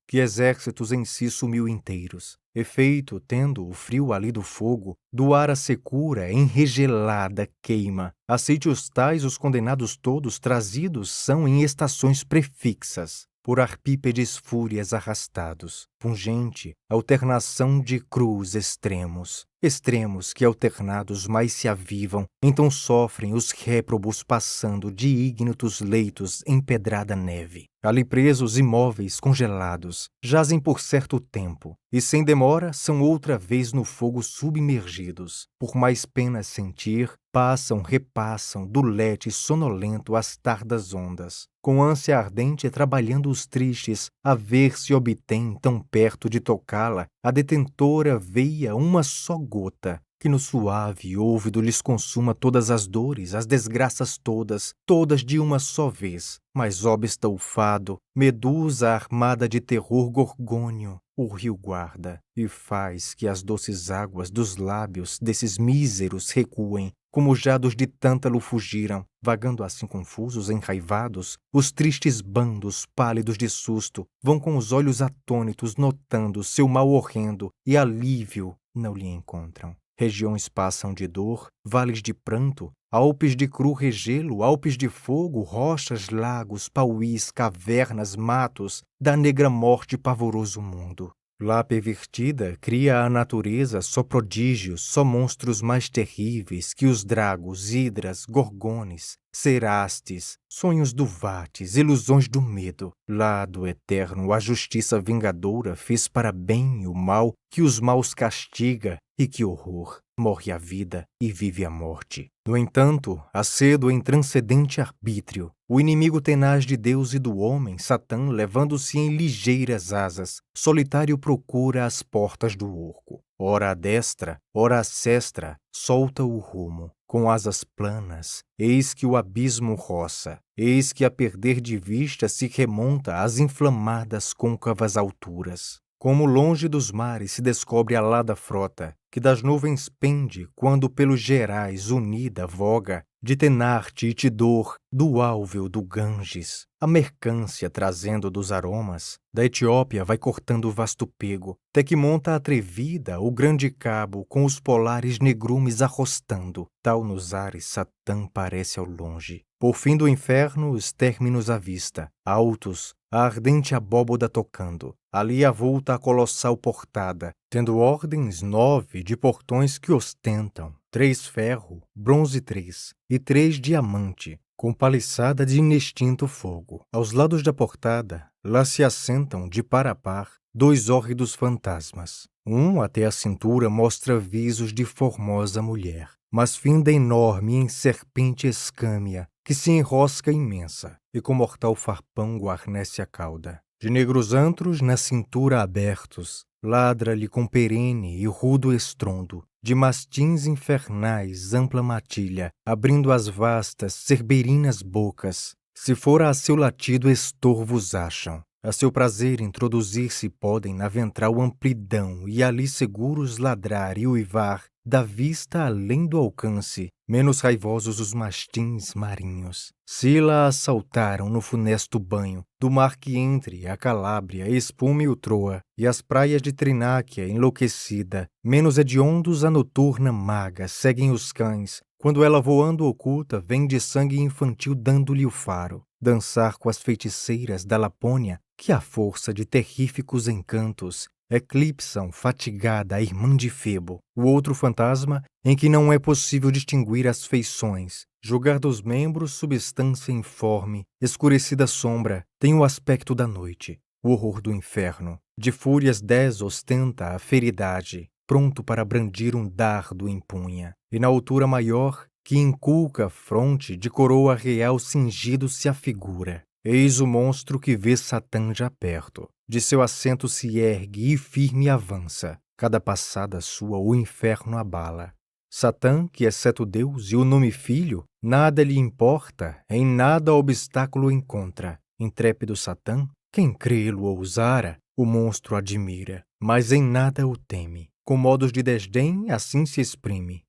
Efeito, tendo o frio ali do fogo, do ar a secura enregelada queima. Aceitos tais os condenados todos trazidos são em estações prefixas, por arpípedes fúrias arrastados. pungente alternação de cruz extremos. Extremos que alternados mais se avivam, então sofrem os réprobos passando de ígnitos leitos em pedrada neve. Ali presos imóveis congelados, jazem por certo tempo, e sem demora são outra vez no fogo submergidos. Por mais penas sentir, passam, repassam do lete sonolento as tardas ondas. Com ânsia ardente trabalhando os tristes, a ver se obtém tão perto de tocá-la a detentora veia uma só gota, que no suave ouvido lhes consuma todas as dores, as desgraças todas, todas de uma só vez. Mas obsta o fado, medusa armada de terror gorgônio, o rio guarda, e faz que as doces águas dos lábios desses míseros recuem, como jados de tântalo fugiram, vagando assim confusos, enraivados, os tristes bandos pálidos de susto, vão com os olhos atônitos notando seu mal horrendo, e alívio não lhe encontram. Regiões passam de dor, vales de pranto, Alpes de cru regelo, Alpes de fogo, rochas, lagos, pauís, cavernas, matos, da negra morte pavoroso mundo. Lá pervertida, cria a natureza só prodígios, só monstros mais terríveis que os dragos, hidras, gorgones, cerastes, sonhos do vates, ilusões do medo. Lá do eterno a justiça vingadora fez para bem o mal que os maus castiga, e que horror! Morre a vida e vive a morte. No entanto, acedo em transcendente arbítrio, o inimigo tenaz de Deus e do homem, Satã, levando-se em ligeiras asas, solitário procura as portas do orco. Ora à destra, ora à sestra, solta o rumo. Com asas planas, eis que o abismo roça, eis que a perder de vista se remonta às inflamadas côncavas alturas. Como longe dos mares se descobre a alada frota, que das nuvens pende quando pelos gerais unida voga, de Tenarte e Tidor, do álveo do Ganges. A mercância trazendo dos aromas, da Etiópia vai cortando o vasto pego, até que monta atrevida o grande cabo com os polares negrumes arrostando. Tal nos ares Satã parece ao longe. Por fim do inferno os términos à vista, altos, a ardente abóboda tocando. Ali avulta a colossal portada, tendo ordens 9 de portões que ostentam 3 ferro, bronze 3 e 3 diamante, com paliçada de inextinto fogo. Aos lados da portada, lá se assentam de par a par 2 hórridos fantasmas. Um até a cintura mostra visos de formosa mulher, mas finda enorme em serpente escâmea, que se enrosca imensa, e com mortal farpão guarnece a cauda. De negros antros na cintura abertos, ladra-lhe com perene e rudo estrondo, de mastins infernais ampla matilha, abrindo as vastas, cerberinas bocas. Se fora a seu latido estorvos acham, a seu prazer introduzir-se podem na ventral amplidão e ali seguros ladrar e uivar, da vista além do alcance, menos raivosos os mastins marinhos. Se lá assaltaram no funesto banho, do mar que entre a Calábria, espume o Troa, e as praias de Trináquia enlouquecida, menos hediondos a noturna maga seguem os cães, quando ela voando oculta vem de sangue infantil dando-lhe o faro. Dançar com as feiticeiras da Lapônia, que à força de terríficos encantos eclipsam fatigada a irmã de Febo, o outro fantasma em que não é possível distinguir as feições. Julgar dos membros substância informe, escurecida sombra, tem o aspecto da noite, o horror do inferno. De fúrias 10 ostenta a feridade, pronto para brandir um dardo empunha, e na altura maior, que inculca a fronte de coroa real cingido se afigura. Eis o monstro que vê Satã já perto. De seu assento se ergue e firme avança. Cada passada sua o inferno abala. Satã, que exceto Deus e o nome Filho, nada lhe importa, em nada obstáculo encontra. Intrépido Satã, quem crê-lo ousara, o monstro admira, mas em nada o teme. Com modos de desdém, assim se exprime.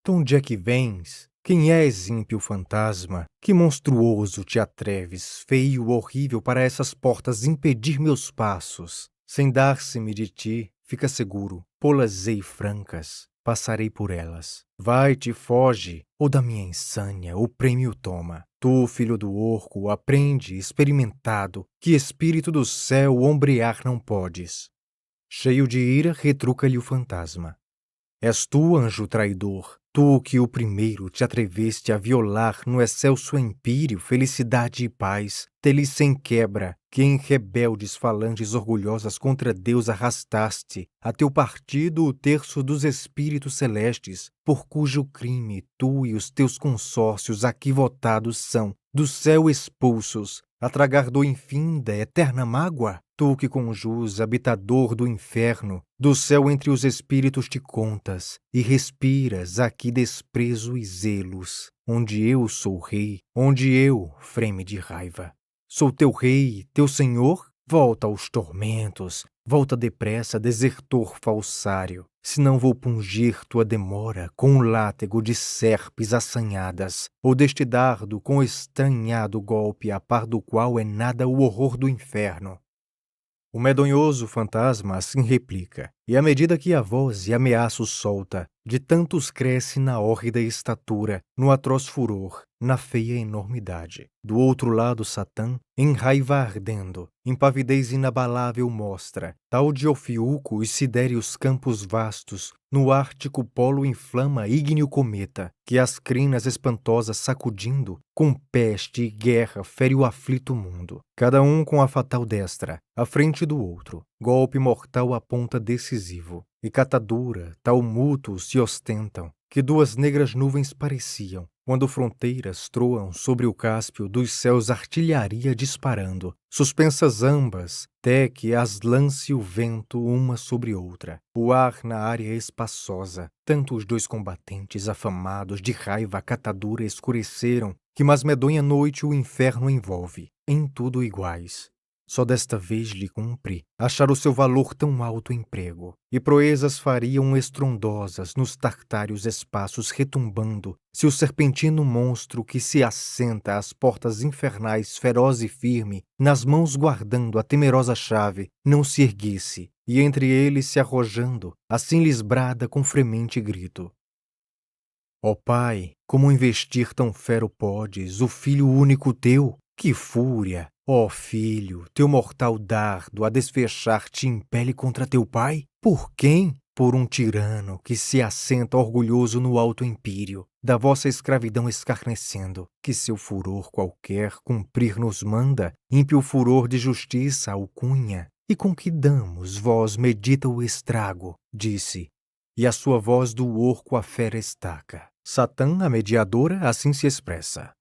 Donde é que vens? Quem és, ímpio fantasma? Que monstruoso te atreves, feio, horrível, para essas portas impedir meus passos? Sem dar-se-me de ti, fica seguro, pô-las-ei francas, passarei por elas. Vai-te, foge, ou da minha insânia o prêmio toma. Tu, filho do orco, aprende, experimentado, que espírito do céu ombrear não podes. Cheio de ira, retruca-lhe o fantasma. És tu, anjo traidor, tu que o primeiro te atreveste a violar no excelso empírio felicidade e paz, deles sem quebra, que em rebeldes falanges orgulhosas contra Deus arrastaste a teu partido o terço dos espíritos celestes, por cujo crime tu e os teus consórcios aqui votados são, do céu expulsos, a tragar do infinda eterna mágoa? Tu que com jus, habitador do inferno, do céu entre os espíritos te contas, e respiras aqui desprezo e zelos, onde eu sou rei, onde eu freme de raiva. Sou teu rei, teu senhor? Volta aos tormentos, volta depressa, desertor falsário, senão vou pungir tua demora com um látego de serpes assanhadas, ou deste dardo com estranhado golpe a par do qual é nada o horror do inferno. O medonhoso fantasma assim replica, e à medida que a voz e ameaço solta, de tantos cresce na hórrida estatura, no atroz furor, na feia enormidade. Do outro lado Satã, em raiva ardendo, impavidez inabalável mostra, tal de Ofiuco e sidéreos campos vastos, no ártico polo inflama ígneo cometa, que as crinas espantosas sacudindo, com peste e guerra fere o aflito mundo, cada um com a fatal destra, à frente do outro, golpe mortal aponta decisivo, e catadura, tal mútuo se ostentam, que duas negras nuvens pareciam, quando fronteiras troam sobre o Cáspio dos céus artilharia disparando, suspensas ambas, até que as lance o vento uma sobre outra, o ar na área espaçosa, tanto os dois combatentes afamados de raiva catadura escureceram, que mais medonha noite o inferno envolve, em tudo iguais. Só desta vez lhe cumpre achar o seu valor tão alto emprego, e proezas fariam estrondosas nos tartários espaços retumbando, se o serpentino monstro que se assenta às portas infernais feroz e firme, nas mãos guardando a temerosa chave, não se erguesse, e entre eles se arrojando, assim lhes brada com fremente grito. Ó Pai, como investir tão fero podes o filho único teu? Que fúria! Ó filho, teu mortal dardo a desfechar-te impele contra teu pai? Por quem? Por um tirano que se assenta orgulhoso no alto empírio, da vossa escravidão escarnecendo, que seu furor qualquer cumprir nos manda, ímpio furor de justiça alcunha. E com que damos vós medita o estrago, disse, e a sua voz do orco a fera estaca. Satã, a mediadora, assim se expressa.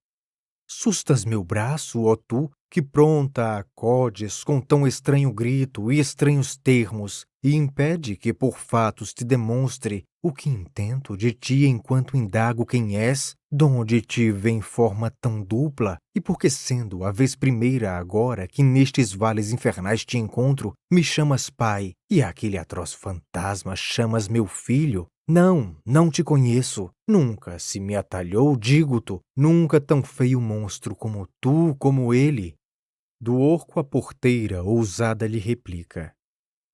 Sustas meu braço, ó tu, que pronta acodes com tão estranho grito e estranhos termos, e impede que por fatos te demonstre o que intento de ti enquanto indago quem és, donde te vem forma tão dupla, e porque sendo a vez primeira agora que nestes vales infernais te encontro, me chamas pai, e aquele atroz fantasma chamas meu filho? Não, não te conheço. Nunca se me atalhou, digo-te, nunca tão feio monstro como tu, como ele. Do orco a porteira ousada lhe replica.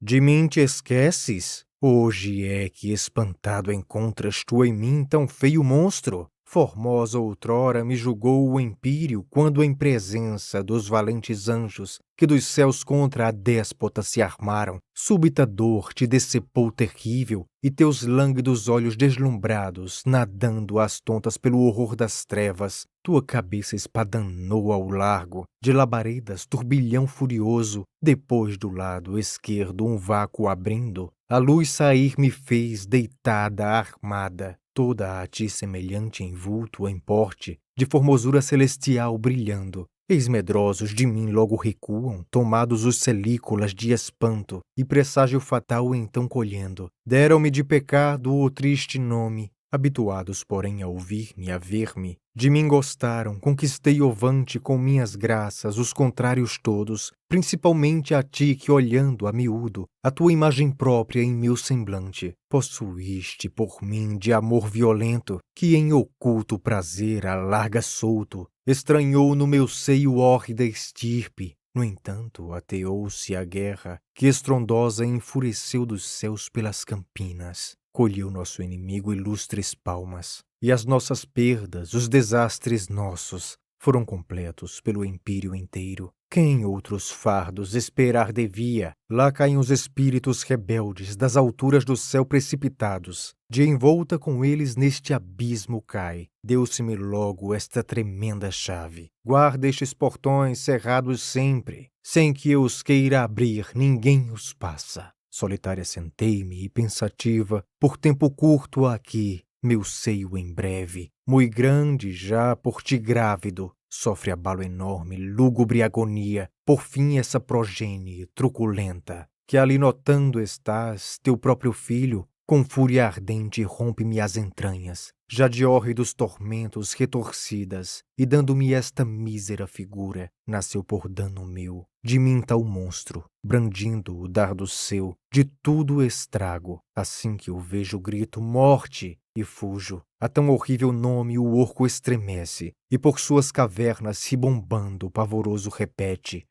De mim te esqueces? Hoje é que espantado encontras tu em mim tão feio monstro? Formosa outrora me julgou o empírio quando em presença dos valentes anjos que dos céus contra a déspota se armaram, súbita dor te decepou terrível e teus lânguidos olhos deslumbrados, nadando às tontas pelo horror das trevas, tua cabeça espadanou ao largo, de labaredas turbilhão furioso, depois do lado esquerdo um vácuo abrindo, a luz sair me fez deitada armada, toda a ti semelhante em vulto, em porte, de formosura celestial brilhando. Eis medrosos de mim logo recuam, tomados os celícolas de espanto, e presságio fatal então colhendo. Deram-me de pecado o triste nome, habituados porém a ouvir-me, a ver-me. De mim gostaram, conquistei ovante com minhas graças os contrários todos, principalmente a ti que olhando a miúdo, a tua imagem própria em meu semblante, possuíste por mim de amor violento, que em oculto prazer alarga solto, estranhou no meu seio hórrida estirpe. No entanto, ateou-se a guerra, que estrondosa enfureceu dos céus pelas campinas. Colheu nosso inimigo ilustres palmas, e as nossas perdas, os desastres nossos, foram completos pelo empírio inteiro. Quem outros fardos esperar devia? Lá caem os espíritos rebeldes das alturas do céu precipitados. De envolta com eles neste abismo cai. Deu-se-me logo esta tremenda chave. Guarda estes portões cerrados sempre. Sem que eu os queira abrir, ninguém os passa. Solitária sentei-me e pensativa, por tempo curto aqui, meu seio em breve, mui grande já por ti grávido, sofre abalo enorme, lúgubre agonia, por fim essa progenie truculenta, que ali notando estás, teu próprio filho, com fúria ardente rompe-me as entranhas, já de hórridos tormentos retorcidas, e dando-me esta mísera figura, nasceu por dano meu, de mim tal monstro, brandindo o dardo seu, de tudo estrago, assim que o vejo grito morte, e fujo. A tão horrível nome o orco estremece, e por suas cavernas ribombando pavoroso repete: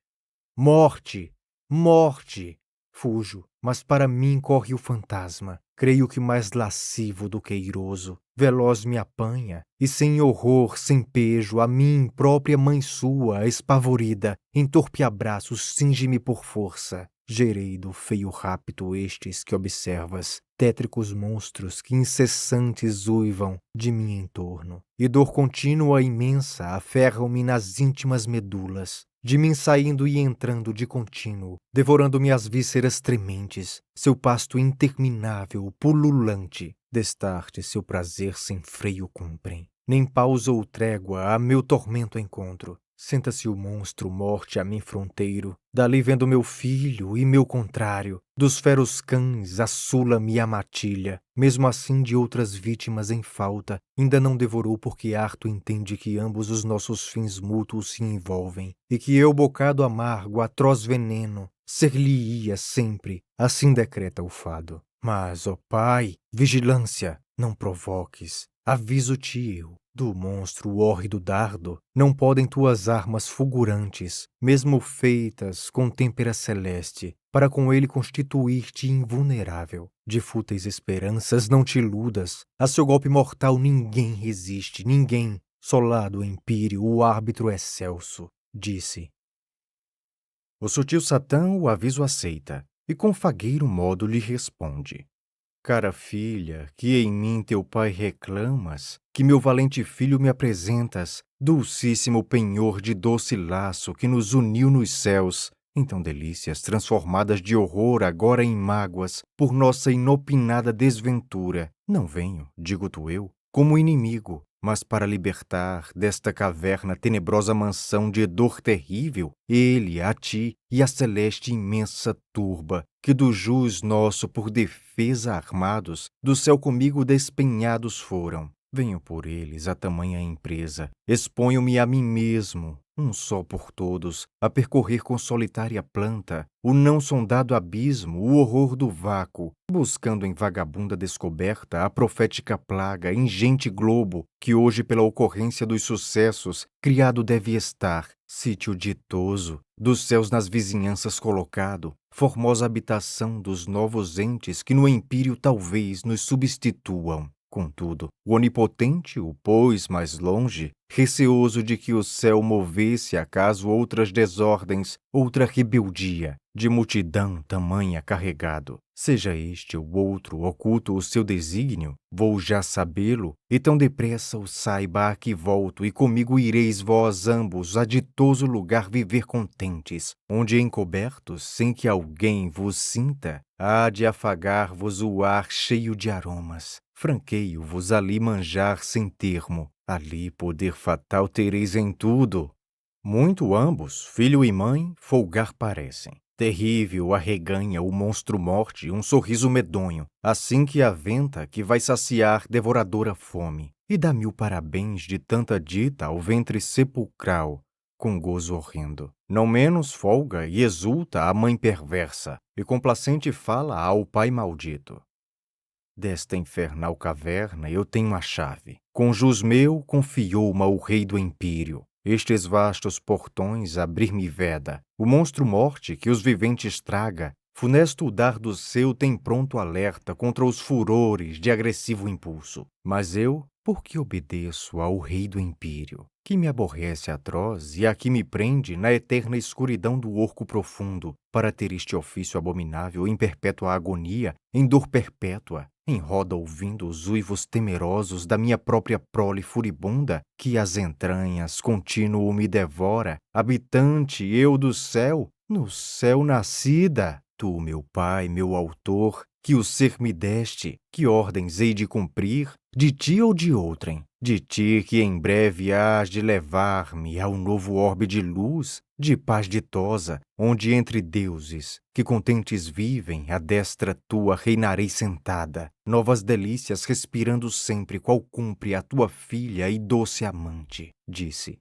morte! Morte! Fujo, mas para mim corre o fantasma, creio que mais lascivo do que eiroso, veloz me apanha, e sem horror, sem pejo, a mim, própria mãe sua, espavorida, em torpe abraços cinge-me por força. Gerei do feio rapto estes que observas, tétricos monstros que incessantes uivam de mim em torno, e dor contínua imensa aferram-me nas íntimas medulas, de mim saindo e entrando de contínuo, devorando-me as vísceras trementes, seu pasto interminável, pululante, destarte seu prazer sem freio cumprem. Nem pausa ou trégua a meu tormento encontro. Senta-se o monstro morte a mim fronteiro, dali vendo meu filho e meu contrário, dos feros cães assula-me a matilha, mesmo assim de outras vítimas em falta, ainda não devorou porque harto entende que ambos os nossos fins mútuos se envolvem, e que eu bocado amargo, atroz veneno, ser-lhe-ia sempre, assim decreta o fado. Mas, ó Pai, vigilância, não provoques, aviso-te eu. Do monstro hórrido dardo, não podem tuas armas fulgurantes, mesmo feitas com têmpera celeste, para com ele constituir-te invulnerável. De fúteis esperanças não te iludas, a seu golpe mortal ninguém resiste, ninguém. Solado o empírio, o árbitro excelso, disse. O sutil Satã o aviso aceita, e com fagueiro modo lhe responde. Cara filha, que em mim teu pai reclamas, que meu valente filho me apresentas, dulcíssimo penhor de doce laço que nos uniu nos céus, então delícias transformadas de horror agora em mágoas, por nossa inopinada desventura, não venho, digo-te eu, como inimigo, mas para libertar desta caverna tenebrosa mansão de dor terrível, ele, a ti e a celeste imensa turba, que do jus nosso por defesa armados, do céu comigo despenhados foram. Venho por eles a tamanha empresa, exponho-me a mim mesmo, um só por todos, a percorrer com solitária planta o não sondado abismo, o horror do vácuo, buscando em vagabunda descoberta a profética plaga, ingente globo, que hoje pela ocorrência dos sucessos, criado deve estar, sítio ditoso, dos céus nas vizinhanças colocado, formosa habitação dos novos entes que no empírio talvez nos substituam. Contudo, o onipotente o pôs mais longe, receoso de que o céu movesse acaso outras desordens, outra rebeldia, de multidão tamanha carregado. Seja este ou outro oculto o seu desígnio, vou já sabê-lo, e tão depressa o saiba a que volto, e comigo ireis vós ambos a ditoso lugar viver contentes, onde encobertos, sem que alguém vos sinta, há de afagar-vos o ar cheio de aromas. Franqueio-vos ali manjar sem termo, ali poder fatal tereis em tudo. Muito ambos, filho e mãe, folgar parecem. Terrível arreganha o monstro morte um sorriso medonho, assim que aventa que vai saciar devoradora fome, e dá mil parabéns de tanta dita ao ventre sepulcral, com gozo horrendo. Não menos folga e exulta a mãe perversa, e complacente fala ao pai maldito. Desta infernal caverna eu tenho a chave. Com jus meu confiou-ma o rei do empírio. Estes vastos portões abrir-me veda. O monstro morte que os viventes traga, funesto dardo seu tem pronto alerta contra os furores de agressivo impulso. Mas eu, porque obedeço ao rei do Empírio, que me aborrece atroz e a que me prende na eterna escuridão do orco profundo, para ter este ofício abominável em perpétua agonia, em dor perpétua, em roda ouvindo os uivos temerosos da minha própria prole furibunda, que as entranhas contínuo me devora, habitante eu do céu, no céu nascida, tu, meu pai, meu autor, que o ser me deste, que ordens hei de cumprir, de ti ou de outrem? De ti que em breve hás de levar-me ao novo orbe de luz, de paz ditosa, onde entre deuses, que contentes vivem, à destra tua reinarei sentada, novas delícias respirando sempre qual cumpre a tua filha e doce amante, disse.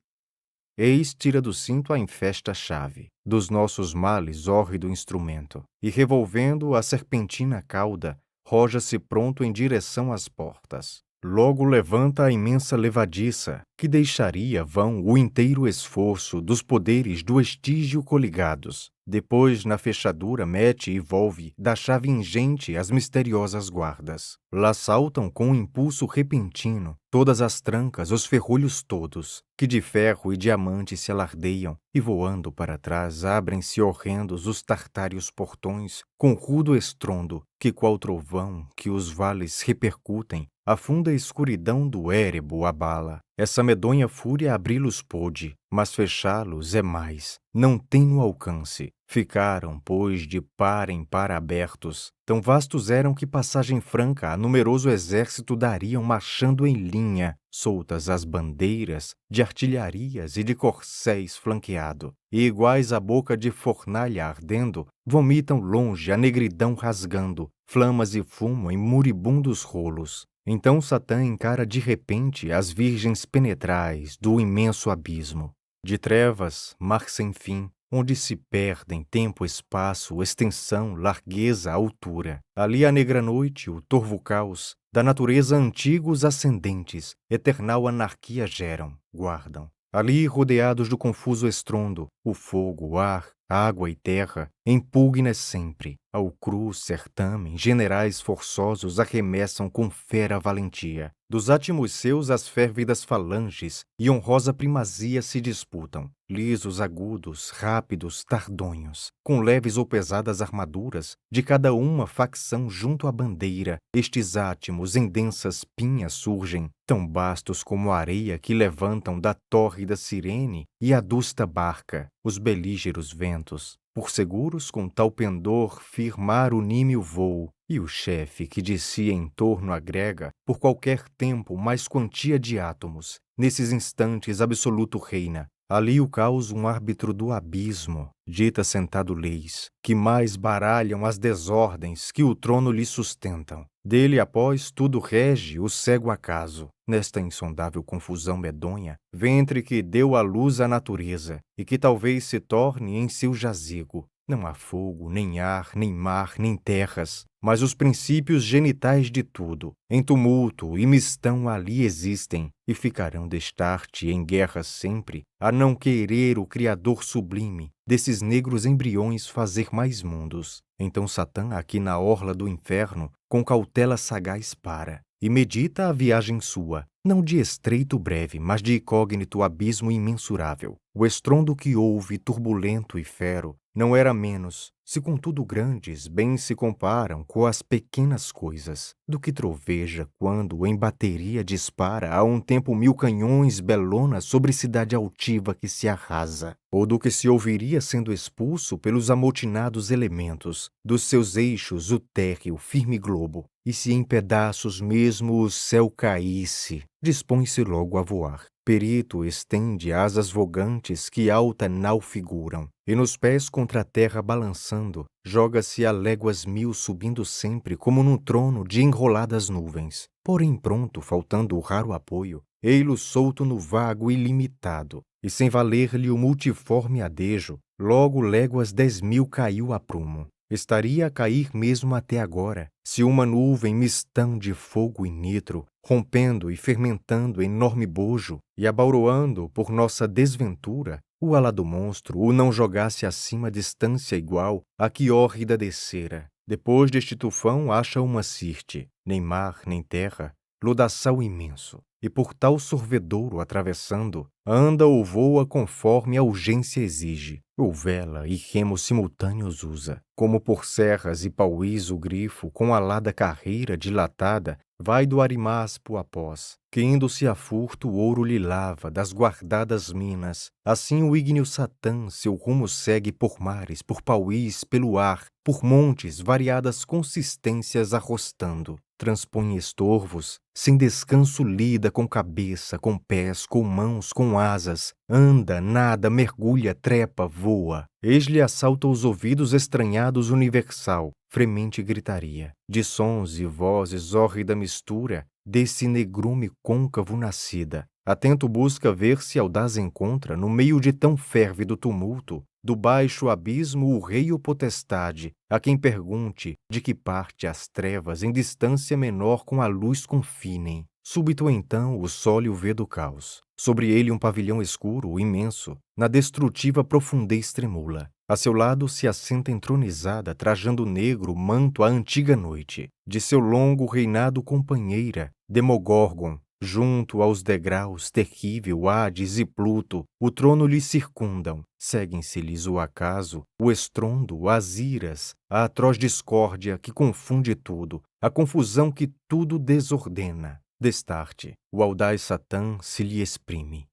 Eis tira do cinto a infesta chave, dos nossos males hórrido instrumento, e revolvendo a serpentina cauda, roja-se pronto em direção às portas. Logo levanta a imensa levadiça, que deixaria vão o inteiro esforço dos poderes do estígio coligados. Depois, na fechadura, mete e volve da chave ingente as misteriosas guardas. Lá saltam com um impulso repentino todas as trancas, os ferrolhos todos, que de ferro e diamante se alardeiam, e voando para trás abrem-se horrendos os tartários portões, com rudo estrondo, que qual trovão que os vales repercutem, a funda escuridão do Érebo abala. Essa medonha fúria abri-los pôde, mas fechá-los é mais, não tem no alcance. Ficaram, pois, de par em par abertos. Tão vastos eram que passagem franca a numeroso exército dariam marchando em linha, soltas as bandeiras de artilharias e de corcéis flanqueado, e iguais à boca de fornalha ardendo, vomitam longe a negridão rasgando, flamas e fumo em moribundos rolos. Então Satã encara de repente as virgens penetrais do imenso abismo. De trevas, mar sem fim, onde se perdem tempo, espaço, extensão, largueza, altura. Ali a negra noite, o torvo caos, da natureza antigos ascendentes, eternal anarquia geram, guardam. Ali, rodeados do confuso estrondo, o fogo, o ar, água e terra, impugnas sempre. Ao cru certame, generais forçosos arremessam com fera valentia. Dos átimos seus as férvidas falanges e honrosa primazia se disputam. Lisos, agudos, rápidos, tardonhos, com leves ou pesadas armaduras, de cada uma facção junto à bandeira, estes átimos em densas pinhas surgem, tão bastos como a areia que levantam da tórrida Cirene e adusta barca, os belígeros ventos. Por seguros com tal pendor firmar o nímio voo, e o chefe que de si em torno agrega, por qualquer tempo mais quantia de átomos, nesses instantes absoluto reina. Ali o caos um árbitro do abismo, dita sentado leis, que mais baralham as desordens que o trono lhe sustentam. Dele após tudo rege o cego acaso. Nesta insondável confusão medonha, ventre que deu à luz a natureza, e que talvez se torne em seu jazigo. Não há fogo, nem ar, nem mar, nem terras, mas os princípios genitais de tudo, em tumulto e mistão ali existem, e ficarão destarte em guerra sempre, a não querer o Criador sublime, desses negros embriões fazer mais mundos. Então Satã, aqui na orla do inferno, com cautela sagaz para, e medita a viagem sua, não de estreito breve, mas de incógnito abismo imensurável. O estrondo que houve, turbulento e fero, não era menos, se contudo grandes bem se comparam com as pequenas coisas, do que troveja quando em bateria dispara a um tempo 1000 canhões belona sobre cidade altiva que se arrasa, ou do que se ouviria sendo expulso pelos amotinados elementos, dos seus eixos o térreo firme globo, e se em pedaços mesmo o céu caísse, dispõe-se logo a voar. Perito estende asas vogantes que alta nau figuram, e nos pés contra a terra balançando, joga-se a léguas 1000 subindo sempre como num trono de enroladas nuvens. Porém pronto, faltando o raro apoio, ei-lo solto no vago ilimitado, e sem valer-lhe o multiforme adejo, logo léguas 10.000 caiu a prumo. Estaria a cair mesmo até agora, se uma nuvem mistão de fogo e nitro, rompendo e fermentando enorme bojo, e abauroando por nossa desventura, o alado monstro o não jogasse acima distância igual a que hórrida descera. Depois deste tufão acha uma Sirte, nem mar nem terra, lodaçal imenso, e por tal sorvedouro atravessando, anda ou voa conforme a urgência exige, ou vela e remo simultâneos usa. Como por serras e pauís o grifo, com alada carreira dilatada, vai do arimaspo após, que indo-se a furto o ouro lhe lava das guardadas minas. Assim o ígneo Satã seu rumo segue por mares, por pauís, pelo ar, por montes, variadas consistências arrostando. Transpõe estorvos, sem descanso lida com cabeça, com pés, com mãos, com asas, anda, nada, mergulha, trepa, voa. Eis-lhe assalta os ouvidos estranhados universal, fremente gritaria, de sons e vozes hórrida mistura, desse negrume côncavo nascida. Atento busca ver se audaz encontra, no meio de tão férvido tumulto, do baixo abismo o rei ou potestade, a quem pergunte de que parte as trevas em distância menor com a luz confinem. Súbito então o sólio vê do caos. Sobre ele um pavilhão escuro, imenso, na destrutiva profundez tremula. A seu lado se assenta entronizada, trajando negro manto a antiga noite. De seu longo reinado companheira, Demogorgon, junto aos degraus, terrível, Hades e Pluto, o trono lhe circundam. Seguem-se-lhes o acaso, o estrondo, as iras, a atroz discórdia que confunde tudo, a confusão que tudo desordena. Destarte, o audaz Satã se lhe exprime.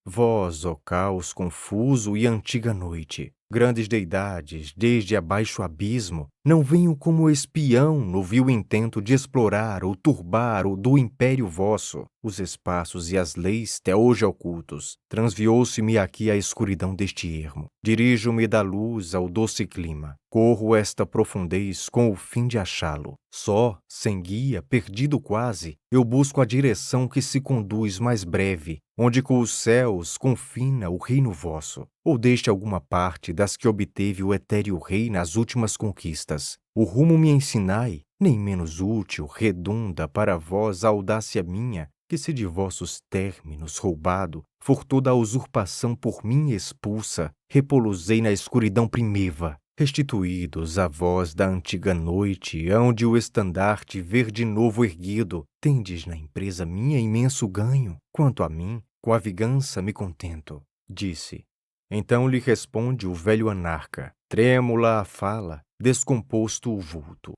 Vós, ó caos confuso e antiga noite, grandes deidades, desde abaixo abismo, não venho como espião no vil intento de explorar ou turbar o do império vosso, os espaços e as leis até hoje ocultos. Transviou-se-me aqui a escuridão deste ermo. Dirijo-me da luz ao doce clima. Corro esta profundez com o fim de achá-lo. Só, sem guia, perdido quase, eu busco a direção que se conduz mais breve, onde com os céus confina o reino vosso, ou deste alguma parte das que obteve o etéreo rei nas últimas conquistas. O rumo me ensinai, nem menos útil, redunda para vós a audácia minha, que se de vossos términos roubado, for toda a usurpação por mim expulsa, repousei na escuridão primeva. Restituídos à voz da antiga noite, onde o estandarte ver de novo erguido, tendes na empresa minha imenso ganho. Quanto a mim, com a vingança me contento, disse. Então lhe responde o velho anarca, trêmula a fala, descomposto o vulto.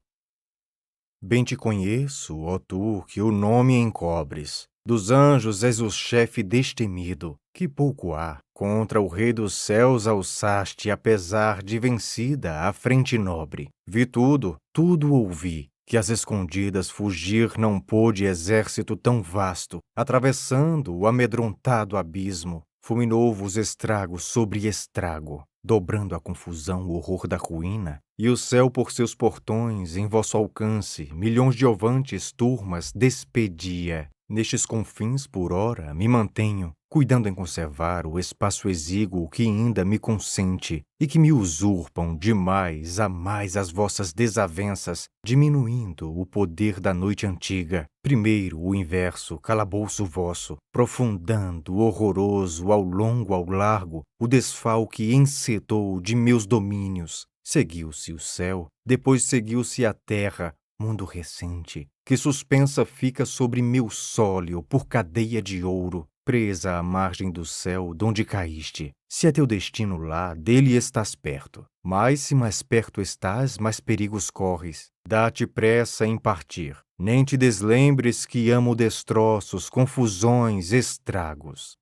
Bem te conheço, ó tu, que o nome encobres. Dos anjos és o chefe destemido, que pouco há. Contra o rei dos céus alçaste, apesar de vencida, a frente nobre. Vi tudo, tudo ouvi, que às escondidas fugir não pôde exército tão vasto, atravessando o amedrontado abismo. Fulminou os estragos sobre estrago, dobrando a confusão o horror da ruína, e o céu por seus portões em vosso alcance, milhões de ovantes turmas despedia. Nestes confins, por ora, me mantenho, cuidando em conservar o espaço exíguo que ainda me consente, e que me usurpam demais a mais as vossas desavenças, diminuindo o poder da noite antiga. Primeiro o inverso, calabouço vosso, profundando horroroso ao longo ao largo, o desfalque encetou de meus domínios. Seguiu-se o céu, depois seguiu-se a terra, mundo recente, que suspensa fica sobre meu sólio por cadeia de ouro, presa à margem do céu donde caíste. Se é teu destino lá, dele estás perto. Mas se mais perto estás, mais perigos corres. Dá-te pressa em partir. Nem te deslembres que amo destroços, confusões, estragos.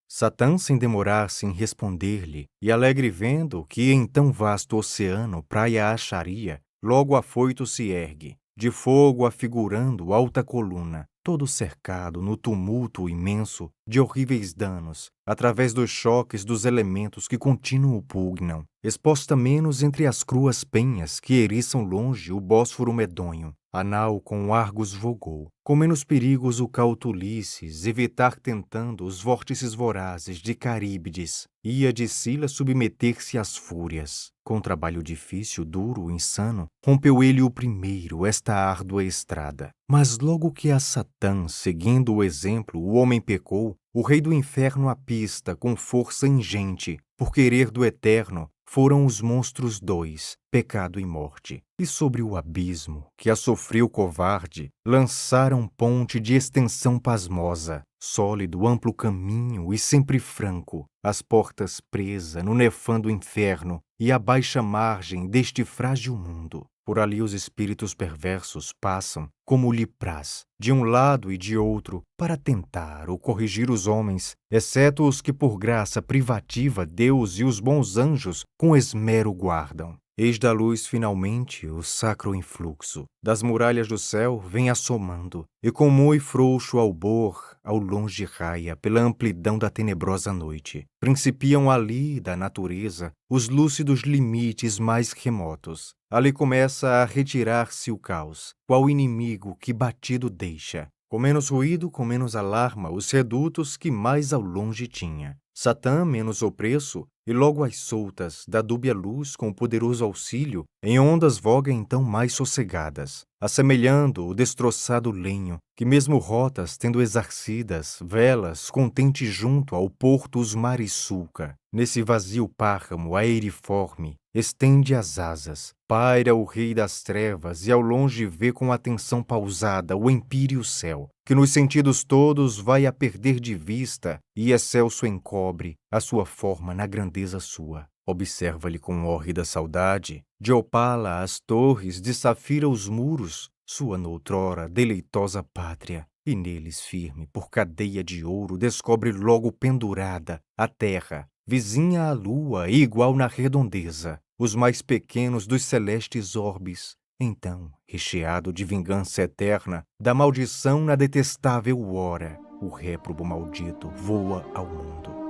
Satã, sem demorar-se em responder-lhe, e alegre vendo que em tão vasto oceano praia acharia, logo afoito se ergue, de fogo afigurando alta coluna, todo cercado no tumulto imenso de horríveis danos, através dos choques dos elementos que contínuo pugnam, exposta menos entre as cruas penhas que eriçam longe o Bósforo medonho. A nau com Argos vogou, com menos perigos o cauto Ulisses, evitar tentando os vórtices vorazes de Caríbides, ia de Sila submeter-se às fúrias. Com trabalho difícil, duro, insano, rompeu ele o primeiro esta árdua estrada. Mas logo que a Satã, seguindo o exemplo, o homem pecou, o rei do inferno a pista com força ingente, por querer do eterno, foram os monstros dois, pecado e morte. E sobre o abismo, que a sofreu covarde, lançaram ponte de extensão pasmosa, sólido, amplo caminho e sempre franco, as portas presa no nefando inferno e a baixa margem deste frágil mundo. Por ali os espíritos perversos passam, como lhe praz, de um lado e de outro, para tentar ou corrigir os homens, exceto os que por graça privativa Deus e os bons anjos com esmero guardam. Eis da luz finalmente o sacro influxo, das muralhas do céu vem assomando, e com mui frouxo albor ao longe raia pela amplidão da tenebrosa noite. Principiam ali, da natureza, os lúcidos limites mais remotos. Ali começa a retirar-se o caos, qual inimigo que batido deixa. Com menos ruído, com menos alarma, os redutos que mais ao longe tinha. Satã menos opresso, e logo às soltas, da dúbia luz com poderoso auxílio, em ondas voga então mais sossegadas, assemelhando o destroçado lenho, que mesmo rotas tendo exarcidas, velas, contente junto ao porto os mares sulca. Nesse vazio páramo aeriforme, estende as asas, paira o rei das trevas e ao longe vê com atenção pausada o empíreo céu, que nos sentidos todos vai a perder de vista e excelso encobre a sua forma na grandeza sua. Observa-lhe com hórrida saudade, de opala as torres, de safira os muros, sua noutrora deleitosa pátria, e neles firme por cadeia de ouro descobre logo pendurada a terra, vizinha à lua e igual na redondeza, os mais pequenos dos celestes orbes. Então, recheado de vingança eterna, da maldição na detestável hora, o réprobo maldito voa ao mundo.